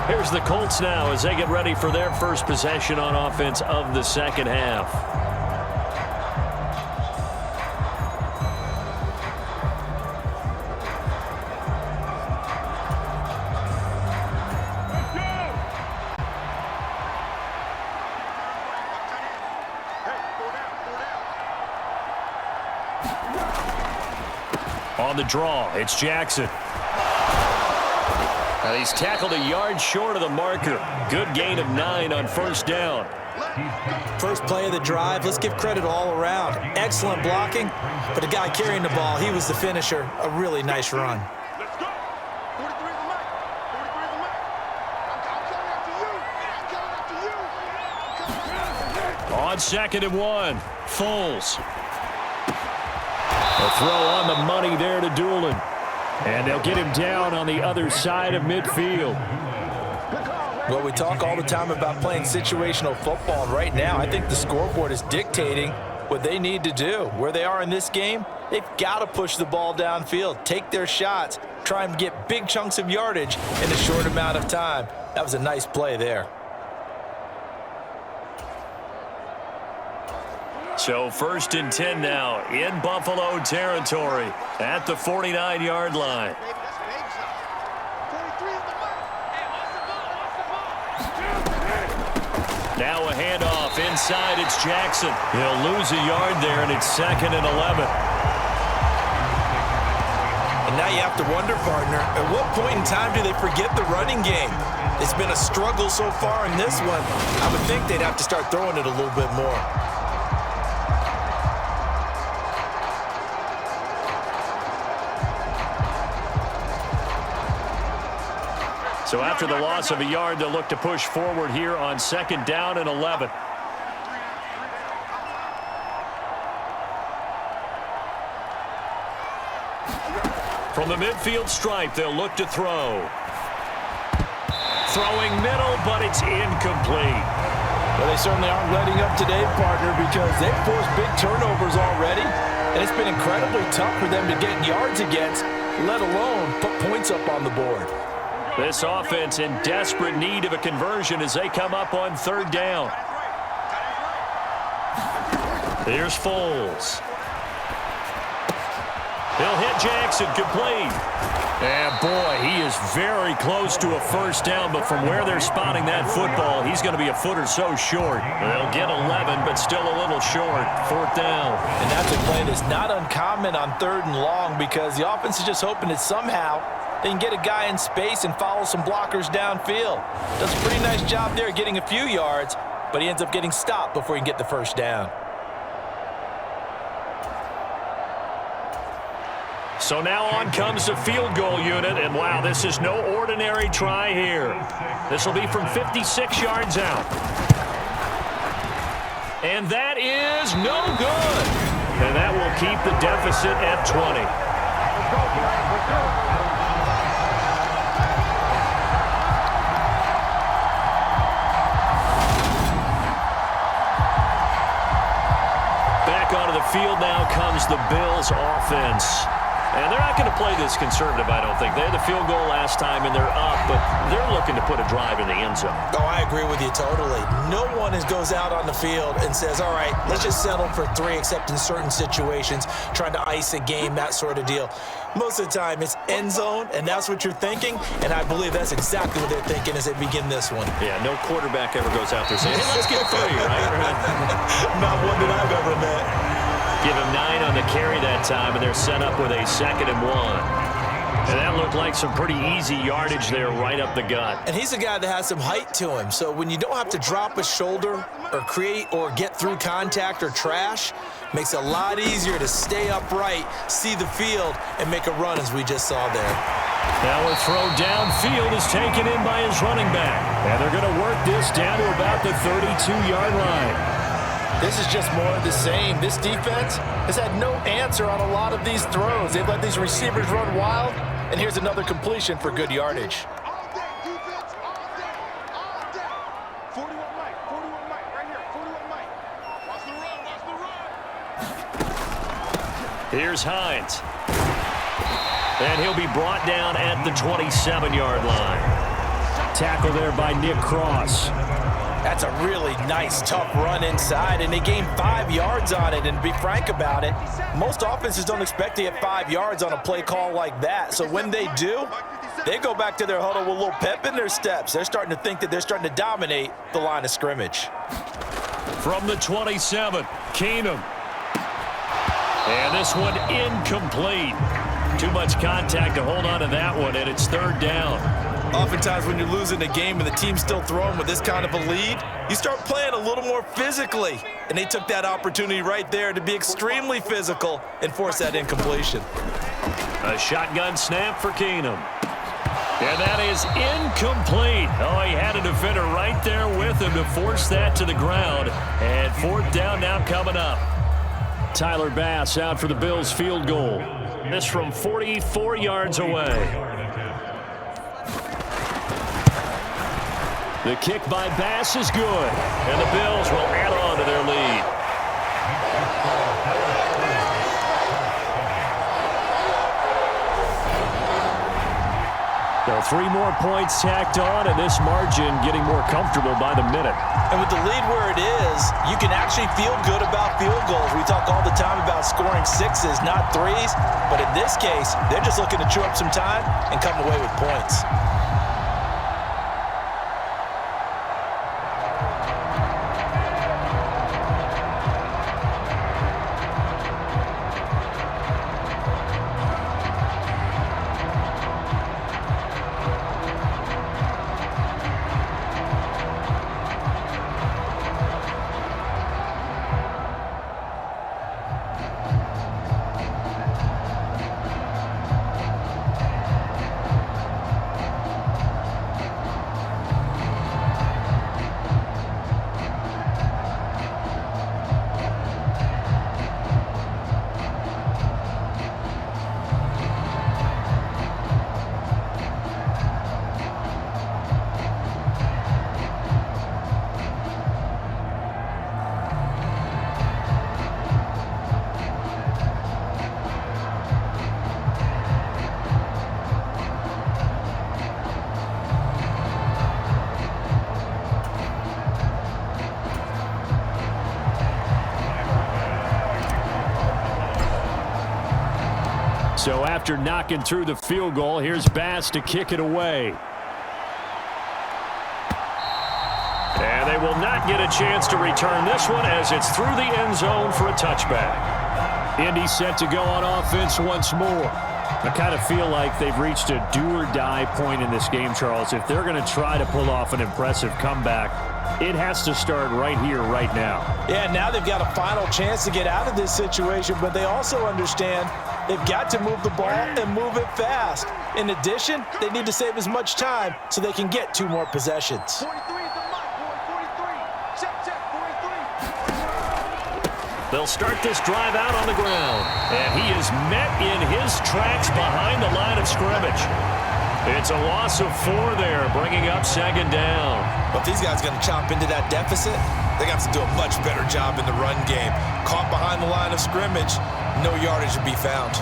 Here's the Colts now as they get ready for their first possession on offense of the second half. On the draw, it's Jackson. And he's tackled a yard short of the marker. Good gain of 9 on 1st down. First play of the drive, let's give credit all around. Excellent blocking, but the guy carrying the ball, he was the finisher. A really nice run. Let's go. 43 is the mic. 43 is the mic. I'm coming after you. I'm coming after On 2nd and 1, Foles. A throw on the money there to Doolin. And they'll get him down on the other side of midfield. Well, we talk all the time about playing situational football, and right now I think the scoreboard is dictating what they need to do. Where they are in this game, they've got to push the ball downfield, take their shots, try and get big chunks of yardage in a short amount of time. That was a nice play there. So 1st and 10 now in Buffalo territory at the 49-yard line. Now a handoff inside. It's Jackson. He'll lose a yard there, and it's 2nd and 11. And now you have to wonder, partner, at what point in time do they forget the running game? It's been a struggle so far in this one. I would think they'd have to start throwing it a little bit more. So after the loss of a yard, they'll look to push forward here on 2nd down and 11. From the midfield stripe, they'll look to throw. Throwing middle, but it's incomplete. Well, they certainly aren't letting up today, partner, because they've forced big turnovers already, and it's been incredibly tough for them to get yards against, let alone put points up on the board. This offense in desperate need of a conversion as they come up on 3rd down. Here's Foles. He'll hit Jackson, complete. And boy, he is very close to a 1st down, but from where they're spotting that football, he's going to be a foot or so short. They'll get 11, but still a little short. 4th down. And that's a play that's not uncommon on 3rd and long, because the offense is just hoping that somehow they can get a guy in space and follow some blockers downfield. Does a pretty nice job there getting a few yards, but he ends up getting stopped before he can get the 1st down. So now on comes the field goal unit, and wow, this is no ordinary try here. This will be from 56 yards out. And that is no good. And that will keep the deficit at 20. Back onto the field now comes the Bills offense. And they're not going to play this conservative, I don't think. They had the field goal last time, and they're up, but they're looking to put a drive in the end zone. Oh, I agree with you totally. No one goes out on the field and says, all right, let's just settle for 3, except in certain situations, trying to ice a game, that sort of deal. Most of the time, it's end zone, and that's what you're thinking, and I believe that's exactly what they're thinking as they begin this one. Yeah, no quarterback ever goes out there saying, hey, let's get 3, right? Not one that I've ever met. Give him 9 on the carry that time, and they're set up with a 2nd and 1. And that looked like some pretty easy yardage there right up the gut. And he's a guy that has some height to him, so when you don't have to drop a shoulder or create or get through contact or trash, makes it a lot easier to stay upright, see the field, and make a run as we just saw there. Now a throw downfield is taken in by his running back. And they're going to work this down to about the 32-yard line. This is just more of the same. This defense has had no answer on a lot of these throws. They've let these receivers run wild, and here's another completion for good yardage. All day, defense, all day, all day. 41 Mike, right here, 41 Mike. Watch the run. Here's Hines. And he'll be brought down at the 27-yard line. Tackle there by Nick Cross. That's a really nice, tough run inside, and they gained 5 yards on it. And to be frank about it, most offenses don't expect to get 5 yards on a play call like that. So when they do, they go back to their huddle with a little pep in their steps. They're starting to think that they're starting to dominate the line of scrimmage. From the 27, Keenum. And this one incomplete. Too much contact to hold on to that one, and it's 3rd down. Oftentimes when you're losing a game and the team's still throwing with this kind of a lead, you start playing a little more physically. And they took that opportunity right there to be extremely physical and force that incompletion. A shotgun snap for Keenum. And that is incomplete. Oh, he had a defender right there with him to force that to the ground. And 4th down now coming up. Tyler Bass out for the Bills field goal. This from 44 yards away. The kick by Bass is good. And the Bills will add on to their lead. So 3 more points tacked on, and this margin getting more comfortable by the minute. And with the lead where it is, you can actually feel good about field goals. We talk all the time about scoring 6s, not 3s. But in this case, they're just looking to chew up some time and come away with points. So after knocking through the field goal, here's Bass to kick it away. And they will not get a chance to return this one as it's through the end zone for a touchback. Indy set to go on offense once more. I kind of feel like they've reached a do-or-die point in this game, Charles. If they're going to try to pull off an impressive comeback, it has to start right here, right now. Yeah, now they've got a final chance to get out of this situation, but they also understand they've got to move the ball and move it fast. In addition, they need to save as much time so they can get 2 more possessions. 43 is the mark, boy. 43. Check, 43. They'll start this drive out on the ground. And he is met in his tracks behind the line of scrimmage. It's a loss of 4 there, bringing up 2nd down. But if these guys are going to chop into that deficit, they got to do a much better job in the run game. Caught behind the line of scrimmage, no yardage to be found.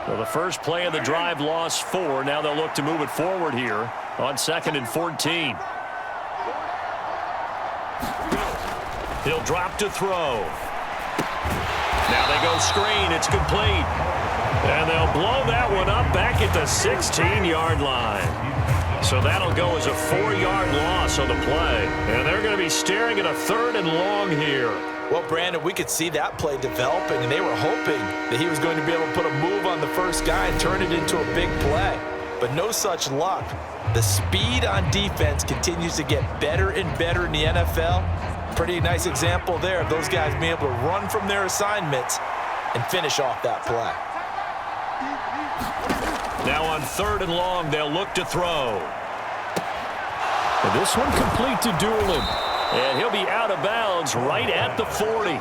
So the first play of the drive lost 4. Now they'll look to move it forward here on 2nd and 14. He'll drop to throw. Now they go screen. It's complete. And they'll blow that one up back at the 16-yard line. So that'll go as a 4-yard loss on the play. And they're going to be staring at a 3rd and long here. Well, Brandon, we could see that play developing, and they were hoping that he was going to be able to put a move on the first guy and turn it into a big play. But no such luck. The speed on defense continues to get better and better in the NFL. Pretty nice example there of those guys being able to run from their assignments and finish off that play. Now on 3rd and long, they'll look to throw. And this one complete to Doolin. And he'll be out of bounds right at the 40.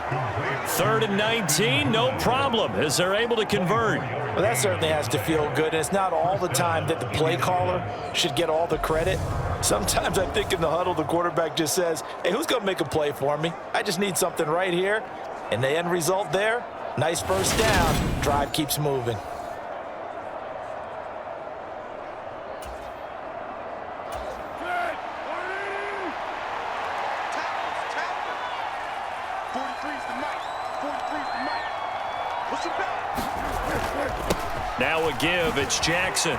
3rd and 19, no problem, as they're able to convert. Well, that certainly has to feel good. And it's not all the time that the play caller should get all the credit. Sometimes I think in the huddle, the quarterback just says, hey, who's going to make a play for me? I just need something right here. And the end result there, nice first down. Drive keeps moving. Now a give, it's Jackson.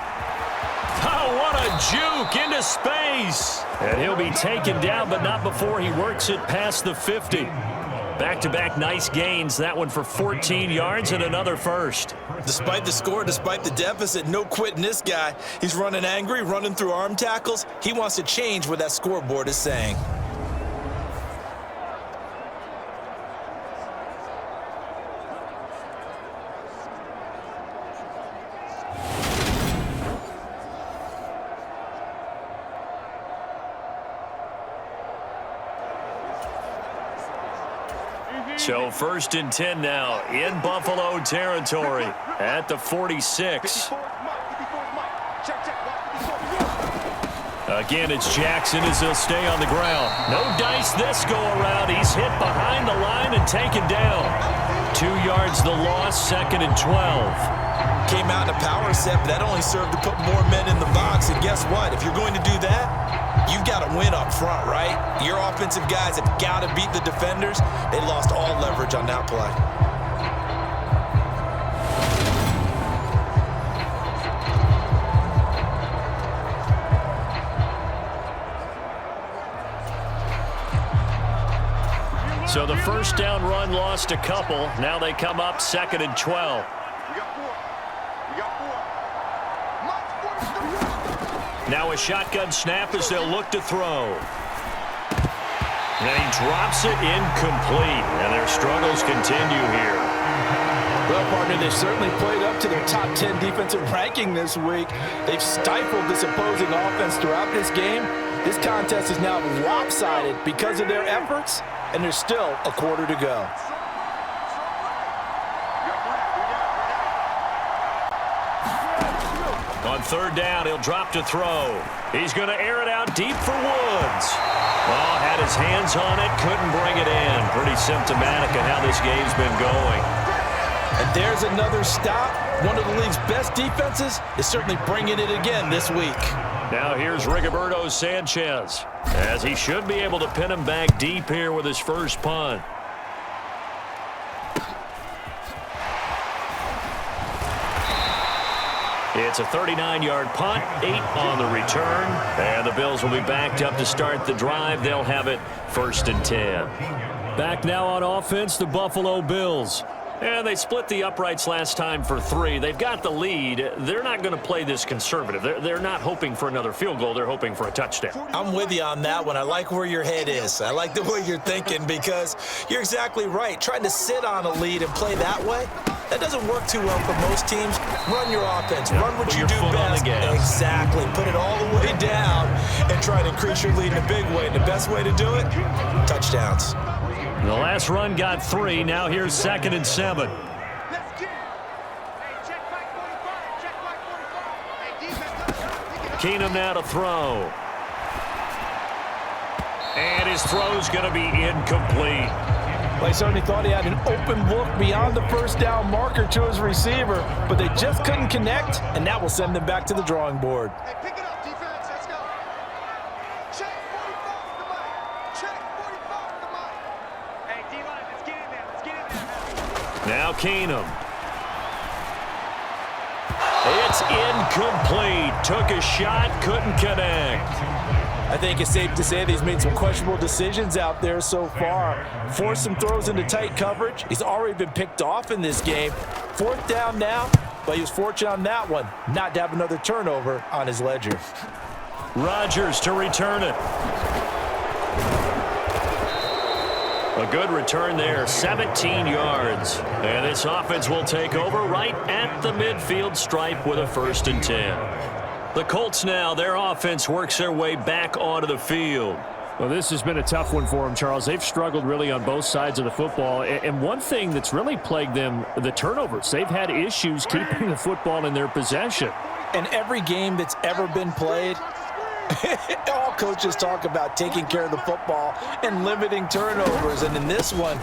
Oh, what a juke into space. And he'll be taken down, but not before he works it past the 50. Back-to-back nice gains. That one for 14 yards and another first. Despite the score, despite the deficit, no quitting this guy. He's running angry, running through arm tackles. He wants to change what that scoreboard is saying. So 1st and 10 now in Buffalo territory at the 46. Again, it's Jackson as he'll stay on the ground. No dice this go around. He's hit behind the line and taken down. 2 yards the loss, 2nd and 12. Came out in a power set, but that only served to put more men in the box. And guess what? If you're going to do that, you've got to win up front, right? Your offensive guys have got to beat the defenders. They lost all leverage on that play. So the first down run lost a couple. Now they come up 2nd and 12. Now a shotgun snap as they'll look to throw. And he drops it incomplete. And their struggles continue here. Well, partner, they've certainly played up to their top 10 defensive ranking this week. They've stifled this opposing offense throughout this game. This contest is now lopsided because of their efforts, and there's still a quarter to go. On 3rd down, he'll drop to throw. He's going to air it out deep for Woods. Well, had his hands on it, couldn't bring it in. Pretty symptomatic of how this game's been going. And there's another stop. One of the league's best defenses is certainly bringing it again this week. Now here's Rigoberto Sanchez, as he should be able to pin him back deep here with his first punt. It's a 39-yard punt, 8 on the return, and the Bills will be backed up to start the drive. They'll have it 1st and 10. Back now on offense, the Buffalo Bills. And they split the uprights last time for 3. They've got the lead. They're not going to play this conservative. They're not hoping for another field goal. They're hoping for a touchdown. I'm with you on that one. I like where your head is. I like the way you're thinking because you're exactly right. Trying to sit on a lead and play that way, that doesn't work too well for most teams. Run your offense. Run what you do best. Exactly. Put it all the way down and try to increase your lead in a big way. And the best way to do it, touchdowns. The last run got 3. Now here's 2nd and 7. Keenum now to throw. And his throw's going to be incomplete. Well, he certainly thought he had an open look beyond the first down marker to his receiver, but they just couldn't connect, and that will send them back to the drawing board. Hey, pick it up, defense. Let's go. Check 45 the mic. Check 45 the mic. Hey, D-line, let's get in there. Let's get in there. Now Keenum. It's incomplete. Took a shot, couldn't connect. I think it's safe to say that he's made some questionable decisions out there so far. Forced some throws into tight coverage. He's already been picked off in this game. 4th down now, but he was fortunate on that one not to have another turnover on his ledger. Rodgers to return it. A good return there, 17 yards. And this offense will take over right at the midfield stripe with a 1st and 10. The Colts now, their offense works their way back onto the field. Well, this has been a tough one for them, Charles. They've struggled really on both sides of the football. And one thing that's really plagued them, the turnovers. They've had issues keeping the football in their possession. In every game that's ever been played, all coaches talk about taking care of the football and limiting turnovers. And in this one,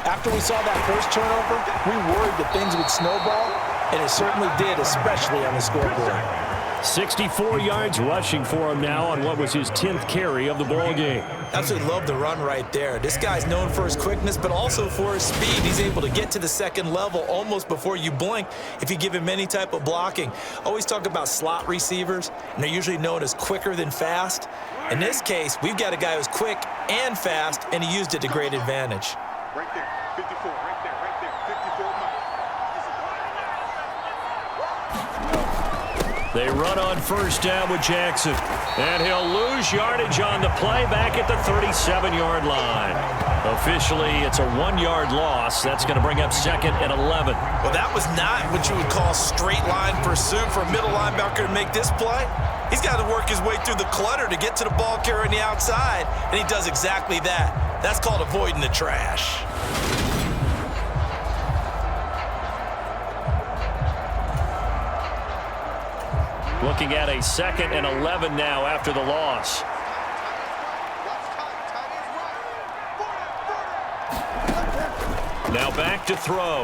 after we saw that first turnover, we worried that things would snowball, and it certainly did, especially on the scoreboard. 64 yards rushing for him now on what was his 10th carry of the ball game. Absolutely love the run right there. This guy's known for his quickness, but also for his speed. He's able to get to the second level almost before you blink if you give him any type of blocking. Always talk about slot receivers, and they're usually known as quicker than fast. In this case, we've got a guy who's quick and fast, and he used it to great advantage. Right there. 54. Right there. Right there. 54 Mike. They run on first down with Jackson. And he'll lose yardage on the play back at the 37-yard line. Officially, it's a 1-yard loss. That's going to bring up 2nd and 11. Well, that was not what you would call straight line pursuit for a middle linebacker to make this play. He's got to work his way through the clutter to get to the ball carrier on the outside, and he does exactly that. That's called avoiding the trash. Looking at a 2nd and 11 now after the loss. Now back to throw.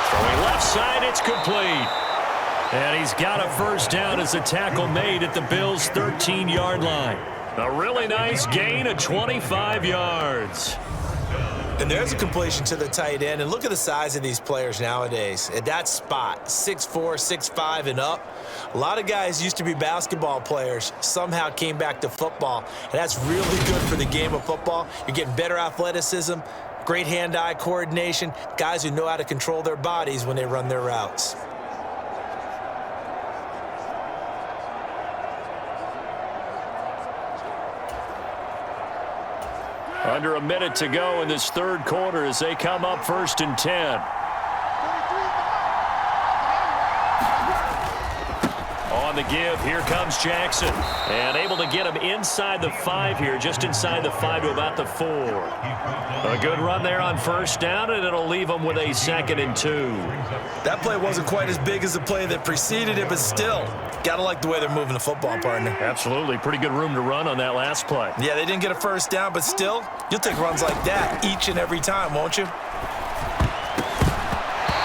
Throwing left side, it's complete. And he's got a first down as a tackle made at the Bills' 13-yard line. A really nice gain of 25 yards. And there's a completion to the tight end. And look at the size of these players nowadays. At that spot, 6'4", 6'5", and up. A lot of guys used to be basketball players, somehow came back to football. And that's really good for the game of football. You're getting better athleticism, great hand-eye coordination, guys who know how to control their bodies when they run their routes. Under a minute to go in this third quarter as they come up 1st and 10. On the give, here comes Jackson. And able to get him inside the 5 here, just inside the 5 to about the 4. A good run there on first down, and it'll leave them with a 2nd and 2. That play wasn't quite as big as the play that preceded it, but still, gotta like the way they're moving the football, partner. Absolutely. Pretty good room to run on that last play. Yeah, they didn't get a first down, but still, you'll take runs like that each and every time, won't you?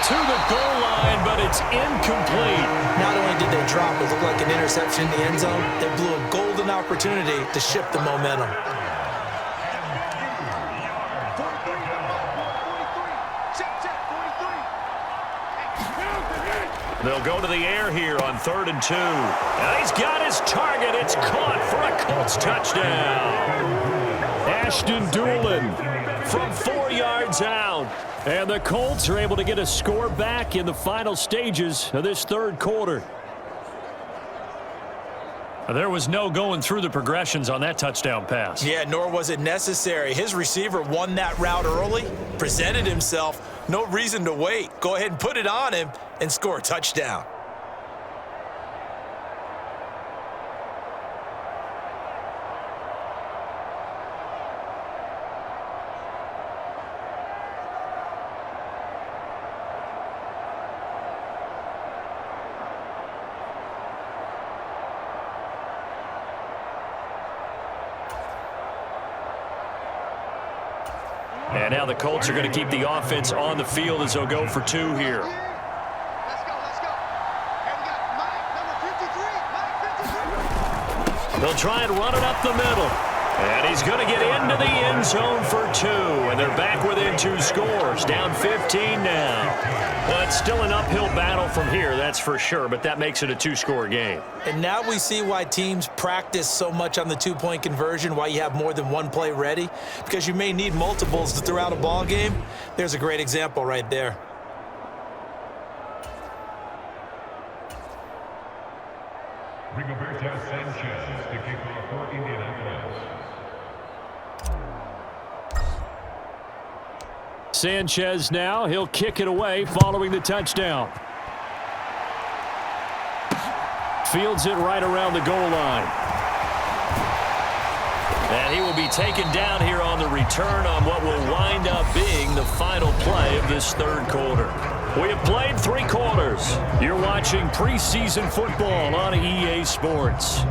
To the goal line, but it's incomplete. Not only did they drop, it looked like an interception in the end zone, they blew a golden opportunity to shift the momentum. They'll go to the air here on 3rd and 2. And he's got his target. It's caught for a Colts touchdown. Ashton Doolin from 4 yards out. And the Colts are able to get a score back in the final stages of this third quarter. There was no going through the progressions on that touchdown pass. Yeah, nor was it necessary. His receiver won that route early, presented himself, no reason to wait. Go ahead and put it on him and score a touchdown. And now the Colts are going to keep the offense on the field as they'll go for 2 here. Let's go, let's go. Here we got Mike, number 53. Mike 53. They'll try and run it up the middle. And he's going to get into the end zone for 2. And they're back within 2 scores. Down 15 now. But still an uphill battle from here, that's for sure. But that makes it a 2-score game. And now we see why teams practice so much on the 2-point conversion, why you have more than one play ready. Because you may need multiples to throw out a ball game. There's a great example right there. Rigoberto Sanchez to kick off for Indianapolis. Sanchez now, he'll kick it away following the touchdown. Fields it right around the goal line. And he will be taken down here on the return on what will wind up being the final play of this third quarter. We have played 3 quarters. You're watching preseason football on EA Sports.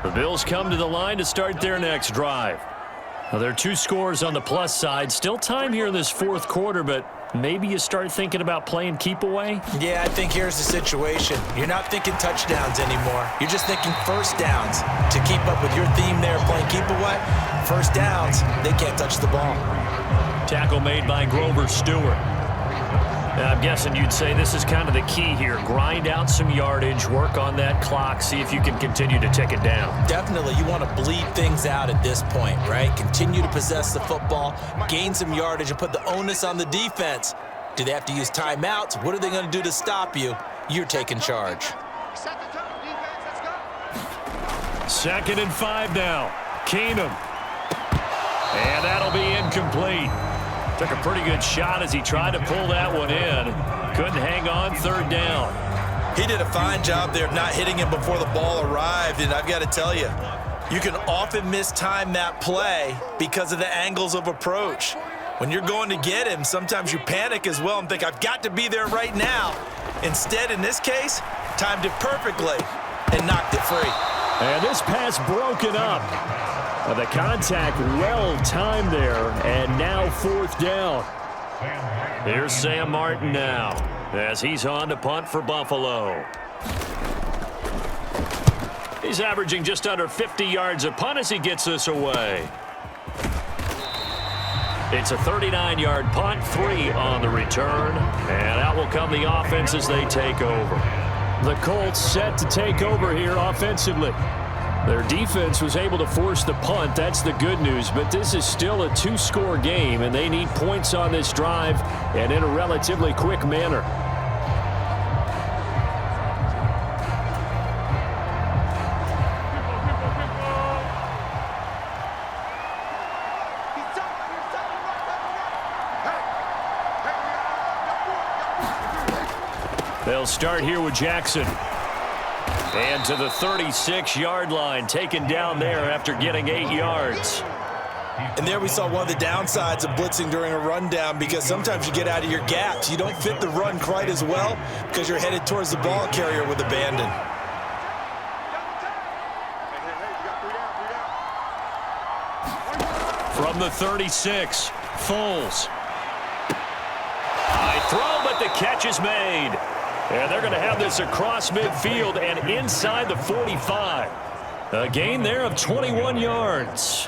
The Bills come to the line to start their next drive. Now, there are 2 scores on the plus side. Still time here in this fourth quarter, but maybe you start thinking about playing keep away? Yeah, I think here's the situation. You're not thinking touchdowns anymore. You're just thinking first downs. To keep up with your theme there, playing keep away, first downs, they can't touch the ball. Tackle made by Grover Stewart. I'm guessing you'd say this is kind of the key here. Grind out some yardage, work on that clock, see if you can continue to tick it down. Definitely. You want to bleed things out at this point, right? Continue to possess the football, gain some yardage, and put the onus on the defense. Do they have to use timeouts? What are they going to do to stop you? You're taking charge. Set the tone, defense. Let's go. 2nd and 5 now. Keenum. And that'll be incomplete. Took a pretty good shot as he tried to pull that one in. Couldn't hang on 3rd down. He did a fine job there of not hitting him before the ball arrived, and I've got to tell you, you can often mistime that play because of the angles of approach. When you're going to get him, sometimes you panic as well and think, I've got to be there right now. Instead, in this case, timed it perfectly and knocked it free. And this pass broken up. The contact well timed there, and now 4th down. Here's Sam Martin now as he's on to punt for Buffalo. He's averaging just under 50 yards a punt as he gets this away. It's a 39-yard punt, 3 on the return, and out will come the offense as they take over. The Colts set to take over here offensively. Their defense was able to force the punt. That's the good news, but this is still a 2-score game, and they need points on this drive and in a relatively quick manner. They'll start here with Jackson. And to the 36-yard line, taken down there after getting 8 yards. And there we saw one of the downsides of blitzing during a rundown, because sometimes you get out of your gaps. You don't fit the run quite as well because you're headed towards the ball carrier with abandon. From the 36, Foles. High throw, but the catch is made. And they're going to have this across midfield and inside the 45. A gain there of 21 yards.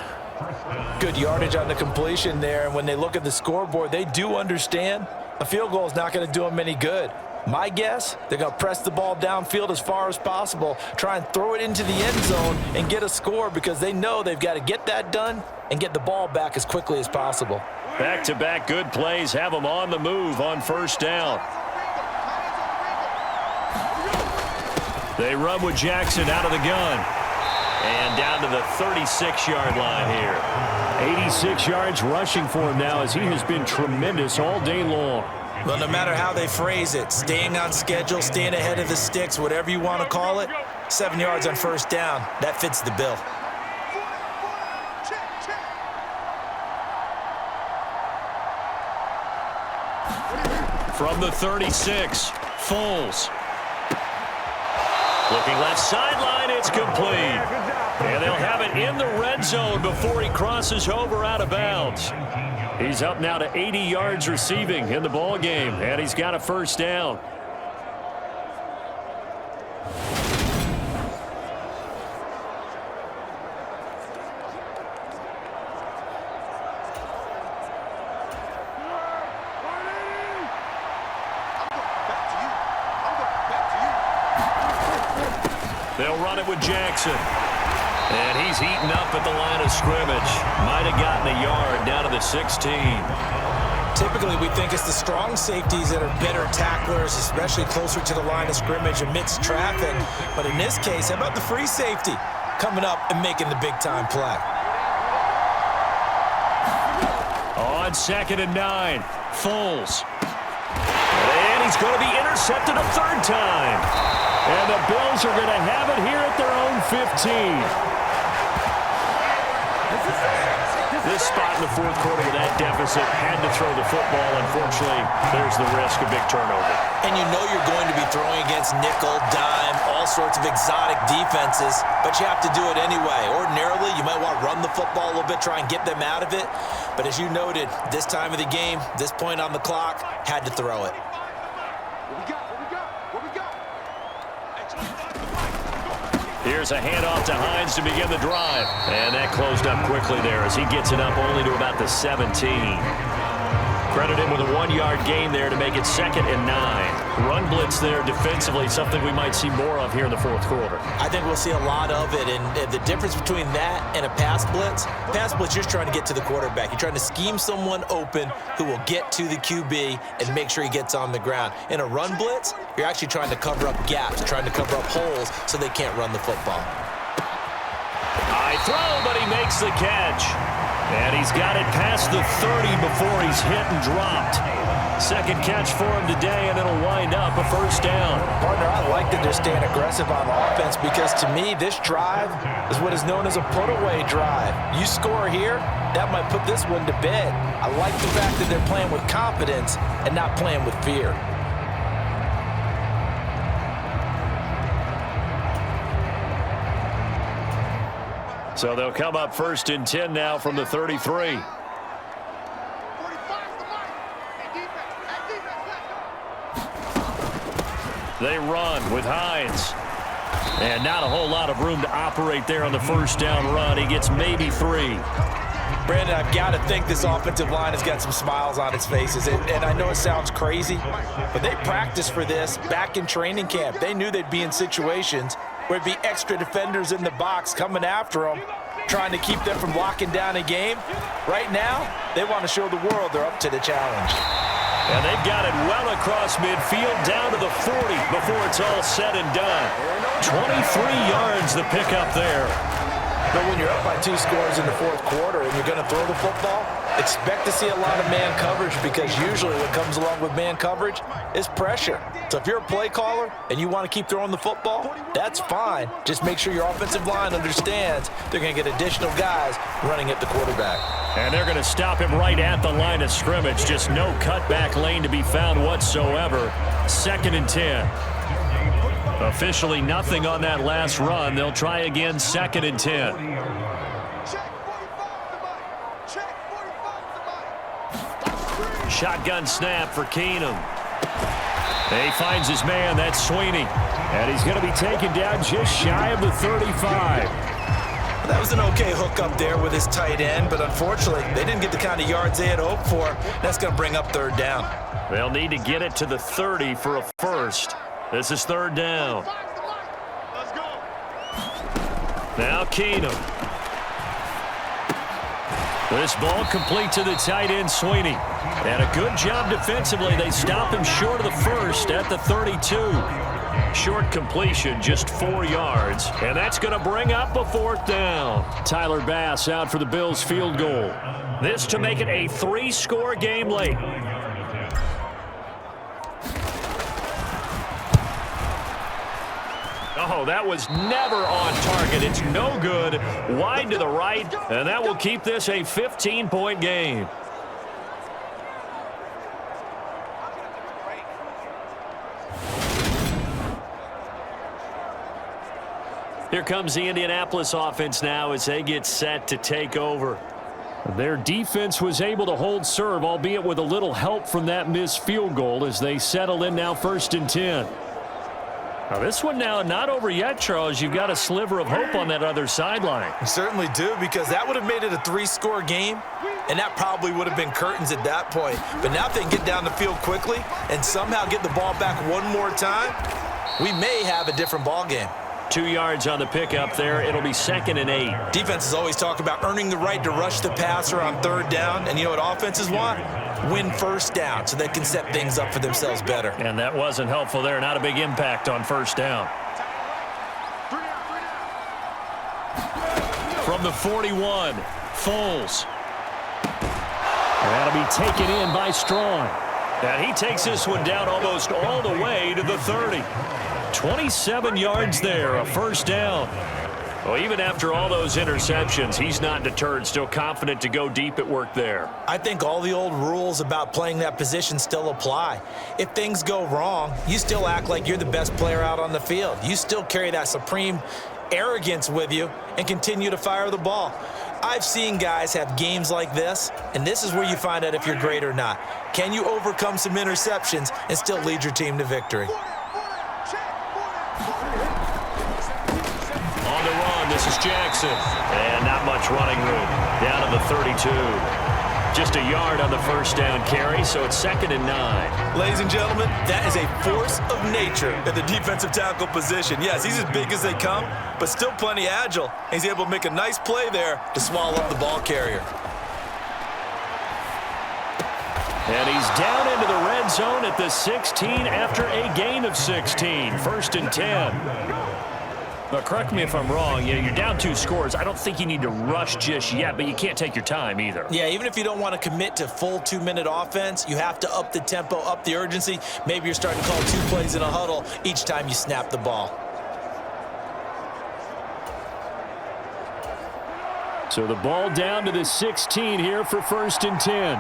Good yardage on the completion there. And when they look at the scoreboard, they do understand a field goal is not going to do them any good. My guess, they're going to press the ball downfield as far as possible, try and throw it into the end zone and get a score, because they know they've got to get that done and get the ball back as quickly as possible. Back-to-back good plays have them on the move on 1st down. They run with Jackson out of the gun. And down to the 36-yard line here. 86 yards rushing for him now, as he has been tremendous all day long. Well, no matter how they phrase it, staying on schedule, staying ahead of the sticks, whatever you want to call it, 7 yards on 1st down, that fits the bill. From the 36, Foles. Looking left sideline, it's complete. And they'll have it in the red zone before he crosses over out of bounds. He's up now to 80 yards receiving in the ball game, and he's got a 1st down. They'll run it with Jackson. And he's eaten up at the line of scrimmage. Might have gotten a yard down to the 16. Typically, we think it's the strong safeties that are better tacklers, especially closer to the line of scrimmage amidst traffic. But in this case, how about the free safety coming up and making the big-time play? On 2nd and 9, Foles. And he's going to be intercepted a 3rd time. And the Bills are going to have it here at their own 15. This spot in the 4th quarter with that deficit, had to throw the football. Unfortunately, there's the risk of big turnover. And you know you're going to be throwing against nickel, dime, all sorts of exotic defenses, but you have to do it anyway. Ordinarily, you might want to run the football a little bit, try and get them out of it. But as you noted, this time of the game, this point on the clock, had to throw it. Here's a handoff to Hines to begin the drive. And that closed up quickly there as he gets it up only to about the 17. Credit him with a 1-yard gain there to make it 2nd and 9. Run blitz there defensively, something we might see more of here in the fourth quarter. I think we'll see a lot of it, and the difference between that and a pass blitz, you're just trying to get to the quarterback. You're trying to scheme someone open who will get to the QB and make sure he gets on the ground. In a run blitz, you're actually trying to cover up gaps, trying to cover up holes so they can't run the football. High throw, but he makes the catch. And he's got it past the 30 before he's hit and dropped. Second catch for him today, and it'll wind up a first down. Partner, I like that they're staying aggressive on offense because, to me, this drive is what is known as a put-away drive. You score here, that might put this one to bed. I like the fact that they're playing with confidence and not playing with fear. So they'll come up 1st and 10 now from the 33. They run with Hines. And not a whole lot of room to operate there on the first down run. He gets maybe 3. Brandon, I've got to think this offensive line has got some smiles on its faces. And I know it sounds crazy, but they practiced for this back in training camp. They knew they'd be in situations where it'd be extra defenders in the box coming after them, trying to keep them from locking down a game. Right now, they want to show the world they're up to the challenge. And they've got it well across midfield down to the 40 before it's all said and done. 23 yards the pickup there. But when you're up by 2 scores in the fourth quarter and you're going to throw the football, expect to see a lot of man coverage because usually what comes along with man coverage is pressure. So if you're a play caller and you want to keep throwing the football, that's fine. Just make sure your offensive line understands they're going to get additional guys running at the quarterback. And they're going to stop him right at the line of scrimmage. Just no cutback lane to be found whatsoever. 2nd and 10. Officially nothing on that last run. They'll try again 2nd and 10. Shotgun snap for Keenum. He finds his man. That's Sweeney. And he's going to be taken down just shy of the 35. That was an okay hook up there with his tight end, but unfortunately, they didn't get the kind of yards they had hoped for. That's going to bring up 3rd down. They'll need to get it to the 30 for a first. This is 3rd down. Now Keenum. This ball complete to the tight end, Sweeney. And a good job defensively. They stop him short of the first at the 32. Short completion, just 4 yards. And that's going to bring up a 4th down. Tyler Bass out for the Bills field goal. This to make it a 3-score game late. Oh, that was never on target. It's no good. Wide to the right, and that will keep this a 15-point game. Here comes the Indianapolis offense now as they get set to take over. Their defense was able to hold serve, albeit with a little help from that missed field goal as they settle in now 1st and 10. Now this one now not over yet, Charles. You've got a sliver of hope on that other sideline. You certainly do, because that would have made it a 3-score game, and that probably would have been curtains at that point. But now if they can get down the field quickly and somehow get the ball back one more time, we may have a different ball game. 2 yards on the pickup there. It'll be 2nd and 8. Defenses always talk about earning the right to rush the passer on 3rd down, and you know what offenses want? Win 1st down so they can set things up for themselves better. And that wasn't helpful there. Not a big impact on 1st down. From the 41, Foles. That'll be taken in by Strong. And he takes this one down almost all the way to the 30. 27 yards there, a 1st down. Well, even after all those interceptions, he's not deterred, still confident to go deep at work there. I think all the old rules about playing that position still apply. If things go wrong, you still act like you're the best player out on the field. You still carry that supreme arrogance with you and continue to fire the ball. I've seen guys have games like this, and this is where you find out if you're great or not. Can you overcome some interceptions and still lead your team to victory? On the run, this is Jackson. And not much running room. Down to the 32. Just a yard on the first down carry, so it's 2nd and 9. Ladies and gentlemen, that is a force of nature at the defensive tackle position. Yes, he's as big as they come, but still plenty agile. He's able to make a nice play there to swallow up the ball carrier. And he's down into the red zone at the 16 after a gain of 16. 1st and 10. But correct me if I'm wrong, you're down 2 scores. I don't think you need to rush just yet, but you can't take your time either. Yeah, even if you don't want to commit to full 2-minute offense, you have to up the tempo, up the urgency. Maybe you're starting to call 2 plays in a huddle each time you snap the ball. So the ball down to the 16 here for 1st and 10.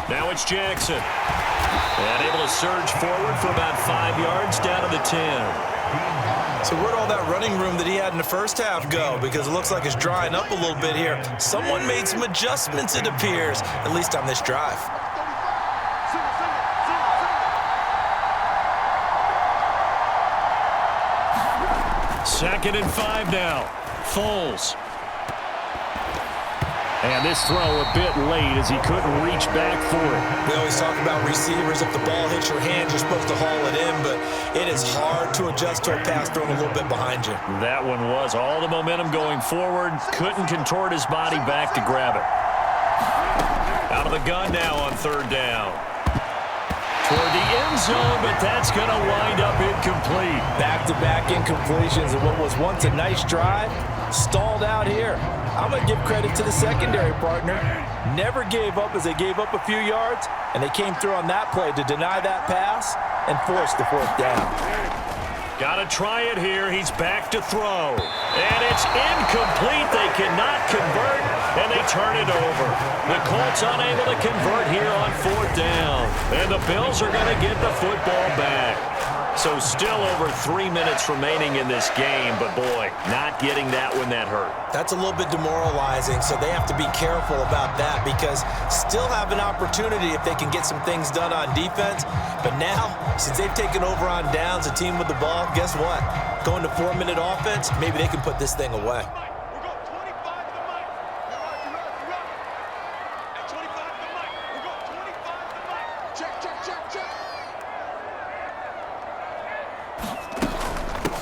Now it's Jackson. And able to surge forward for about 5 yards down to the 10. So where'd all that running room that he had in the first half go? Because it looks like it's drying up a little bit here. Someone made some adjustments, it appears, at least on this drive. 2nd and 5 now. Foles. And this throw a bit late as he couldn't reach back for it. We always talk about receivers. If the ball hits your hand, you're supposed to haul it in, but it is hard to adjust to a pass thrown a little bit behind you. That one was all the momentum going forward. Couldn't contort his body back to grab it. Out of the gun now on 3rd down. Toward the end zone, but that's going to wind up incomplete. Back-to-back incompletions of what was once a nice drive, stalled out here. I'm going to give credit to the secondary partner. Never gave up as they gave up a few yards, and they came through on that play to deny that pass and force the 4th down. Got to try it here. He's back to throw. And it's incomplete. They cannot convert, and they turn it over. The Colts unable to convert here on 4th down. And the Bills are going to get the football back. So still over 3 minutes remaining in this game, but boy, not getting that when that hurt. That's a little bit demoralizing, so they have to be careful about that because still have an opportunity if they can get some things done on defense. But now, since they've taken over on downs, a team with the ball, guess what? Going to 4-minute offense, maybe they can put this thing away.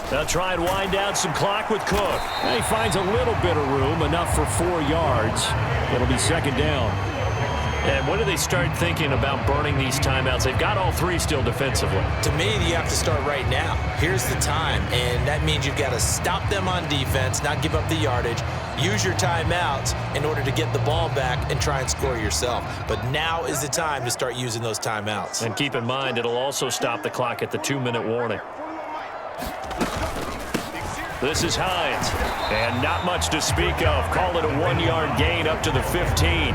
They'll try and wind down some clock with Cook. And he finds a little bit of room, enough for 4 yards. It'll be 2nd down. And when do they start thinking about burning these timeouts? They've got all 3 still defensively. To me, you have to start right now. Here's the time, and that means you've got to stop them on defense, not give up the yardage, use your timeouts in order to get the ball back and try and score yourself. But now is the time to start using those timeouts. And keep in mind, it'll also stop the clock at the 2-minute warning. This is Hines, and not much to speak of. Call it a 1-yard gain up to the 15.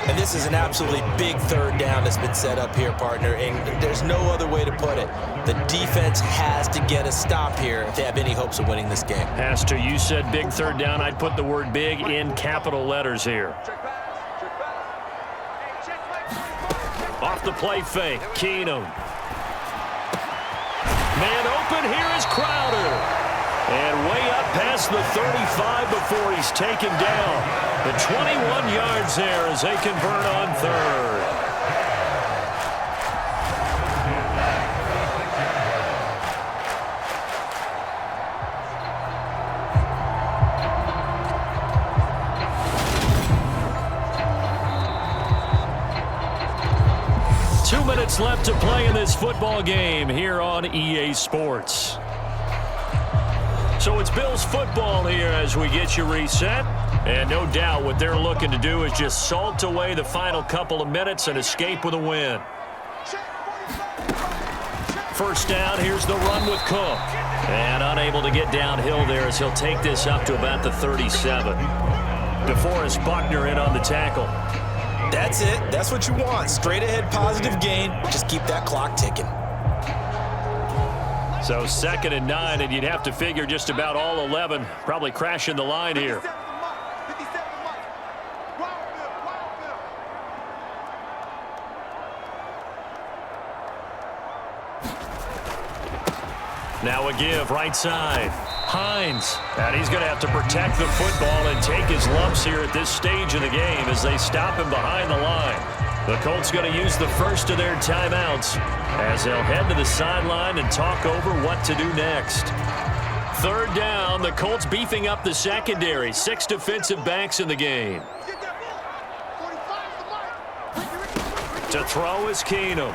And this is an absolutely big 3rd down that's been set up here, partner, and there's no other way to put it. The defense has to get a stop here if they have any hopes of winning this game. Has to. You said big 3rd down. I'd put the word big in capital letters here. Off the play fake, Keenum. Man open, here is Crowder. And way up past the 35 before he's taken down. The 21 yards there as they convert on 3rd. Two minutes left to play in this football game here on EA Sports. So it's Bills football here as we get you reset. And no doubt what they're looking to do is just salt away the final couple of minutes and escape with a win. 1st down, here's the run with Cook. And unable to get downhill there as he'll take this up to about the 37. DeForest Buckner in on the tackle. That's it. That's what you want. Straight ahead positive gain. Just keep that clock ticking. So 2nd and 9, and you'd have to figure just about all 11 probably crashing the line here. Now a give, right side. Hines. And he's going to have to protect the football and take his lumps here at this stage of the game as they stop him behind the line. The Colts going to use the first of their timeouts as they'll head to the sideline and talk over what to do next. Third down, the Colts beefing up the secondary. 6 defensive backs in the game. To throw is Keenum.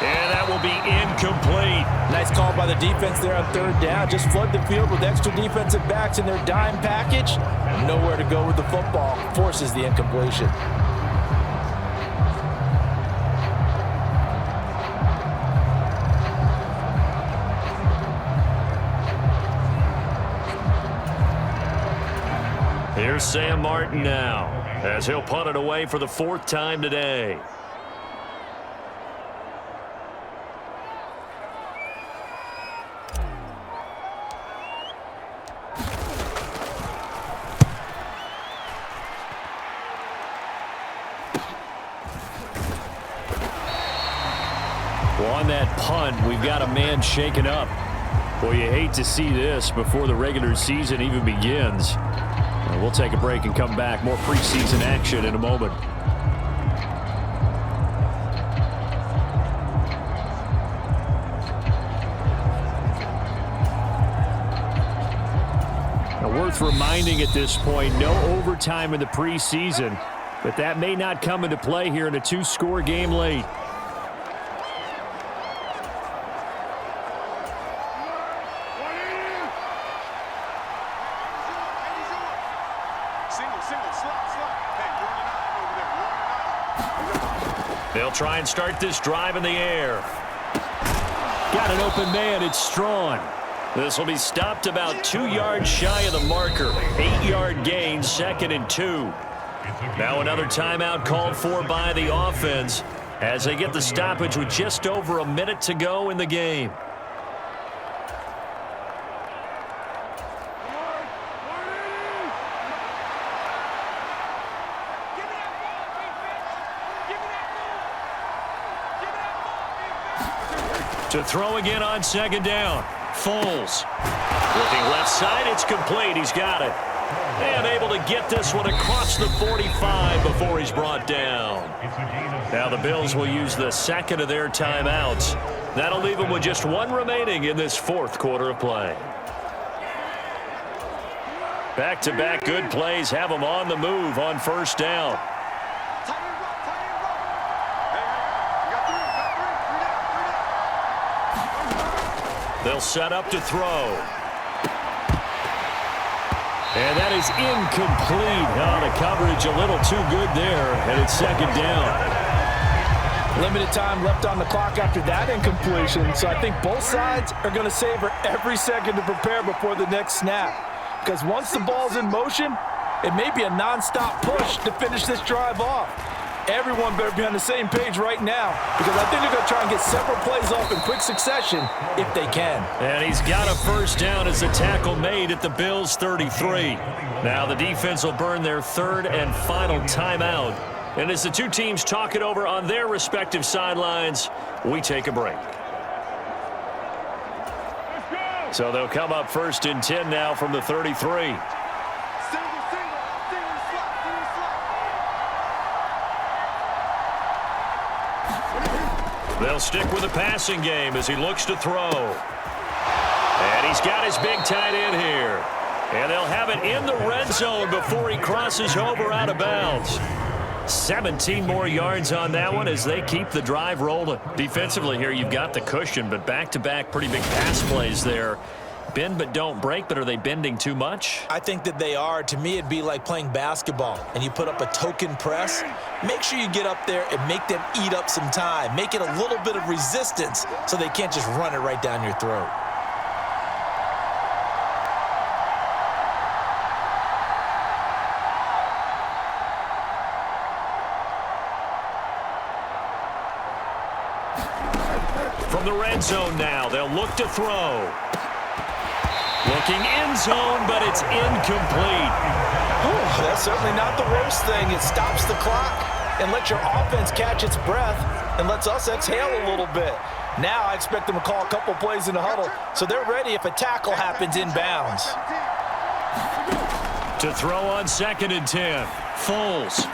And that will be incomplete. Nice call by the defense there on third down. Just flood the field with extra defensive backs in their dime package. Nowhere to go with the football. Forces the incompletion. Here's Sam Martin now as he'll punt it away for the 4th time today. Well, on that punt, we've got a man shaken up. Well, you hate to see this before the regular season even begins. We'll take a break and come back. More preseason action in a moment. Now, worth reminding at this point, no overtime in the preseason, but that may not come into play here in a 2-score game late. They'll try and start this drive in the air. Got an open man. It's Strawn. This will be stopped about 2 yards shy of the marker. 8-yard gain, 2nd and 2. Now another timeout called for by the offense as they get the stoppage with just over a minute to go in the game. To throw again on 2nd down. Foles. Looking left side, it's complete. He's got it. And able to get this one across the 45 before he's brought down. Now the Bills will use the 2nd of their timeouts. That'll leave them with just 1 remaining in this 4th quarter of play. Back-to-back good plays have them on the move on 1st down. They'll set up to throw. And that is incomplete. Oh, the coverage a little too good there, and it's 2nd down. Limited time left on the clock after that incompletion, so I think both sides are going to savor every second to prepare before the next snap. Because once the ball's in motion, it may be a nonstop push to finish this drive off. Everyone better be on the same page right now because I think they're going to try and get several plays off in quick succession if they can. And he's got a 1st down as the tackle made at the Bills' 33. Now the defense will burn their 3rd and final timeout. And as the two teams talk it over on their respective sidelines, we take a break. So they'll come up 1st and 10 now from the 33. They'll stick with the passing game as he looks to throw. And he's got his big tight end here. And they'll have it in the red zone before he crosses over out of bounds. 17 more yards on that one as they keep the drive rolling. Defensively here, you've got the cushion, but back-to-back pretty big pass plays there. Bend but don't break, but are they bending too much? I think that they are. To me, it'd be like playing basketball, and you put up a token press. Make sure you get up there and make them eat up some time. Make it a little bit of resistance so they can't just run it right down your throat. From the red zone now, they'll look to throw. Looking end zone, but it's incomplete. Ooh, that's certainly not the worst thing. It stops the clock and lets your offense catch its breath and lets us exhale a little bit. Now I expect them to call a couple plays in the huddle, so they're ready if a tackle happens inbounds. To throw on 2nd and 10. Foles.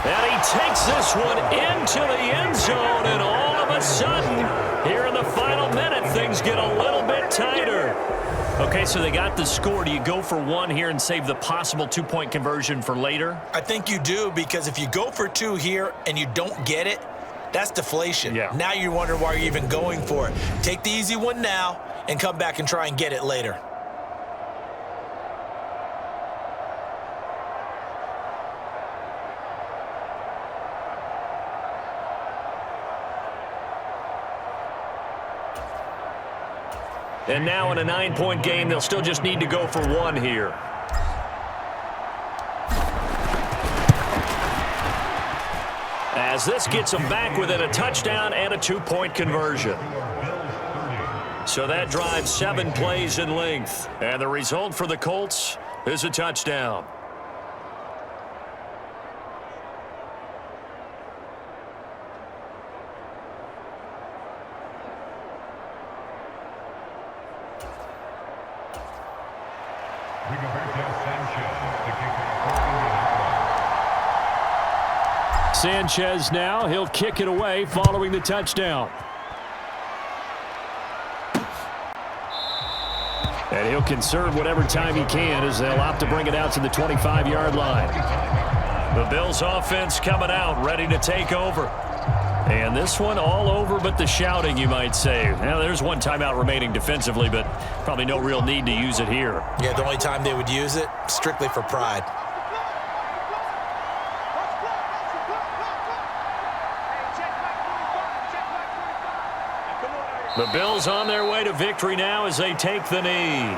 And he takes this one into the end zone, and all of a sudden, here in the final minute, things get a little bit tighter. Okay, so they got the score. Do you go for one here and save the possible 2-point conversion for later? I think you do, because if you go for 2 here and you don't get it, that's deflation. Yeah. Now you wonder why you're even going for it. Take the easy one now and come back and try and get it later. And now in a 9-point game, they'll still just need to go for one here. As this gets them back within a touchdown and a 2-point conversion. So that drives 7 plays in length. And the result for the Colts is a touchdown. Sanchez now, he'll kick it away following the touchdown. And he'll conserve whatever time he can as they'll opt to bring it out to the 25-yard line. The Bills offense coming out, ready to take over. And this one all over but the shouting, you might say. Now, there's one timeout remaining defensively, but probably no real need to use it here. Yeah, the only time they would use it, strictly for pride. The Bills on their way to victory now as they take the knee.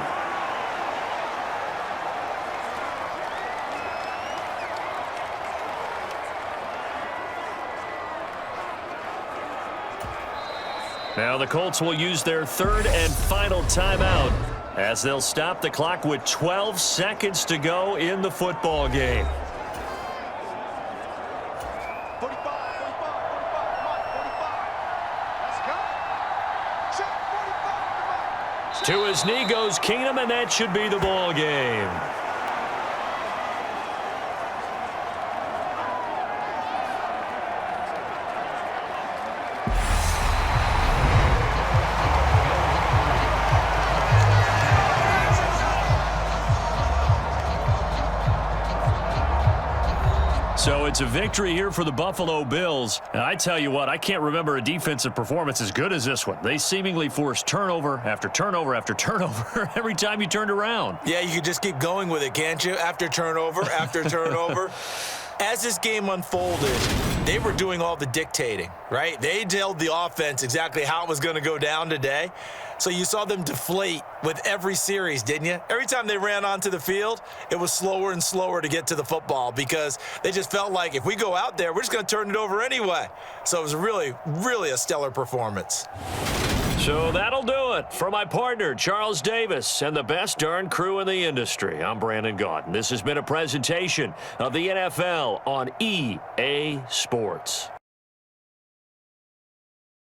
Now the Colts will use their 3rd and final timeout as they'll stop the clock with 12 seconds to go in the football game. 45, 45, 45, let's go. Check 45, To his knee goes Keenum, and that should be the ball game. So it's a victory here for the Buffalo Bills. And I tell you what, I can't remember a defensive performance as good as this one. They seemingly forced turnover after turnover after turnover every time you turned around. Yeah, you could just keep going with it, can't you? After turnover, after turnover. As this game unfolded, they were doing all the dictating, right? They told the offense exactly how it was going to go down today. So you saw them deflate with every series, didn't you? Every time they ran onto the field, it was slower and slower to get to the football because they just felt like if we go out there, we're just going to turn it over anyway. So it was really, really a stellar performance. So that'll do it for my partner, Charles Davis, and the best darn crew in the industry. I'm Brandon Gaudin. This has been a presentation of the NFL on EA Sports.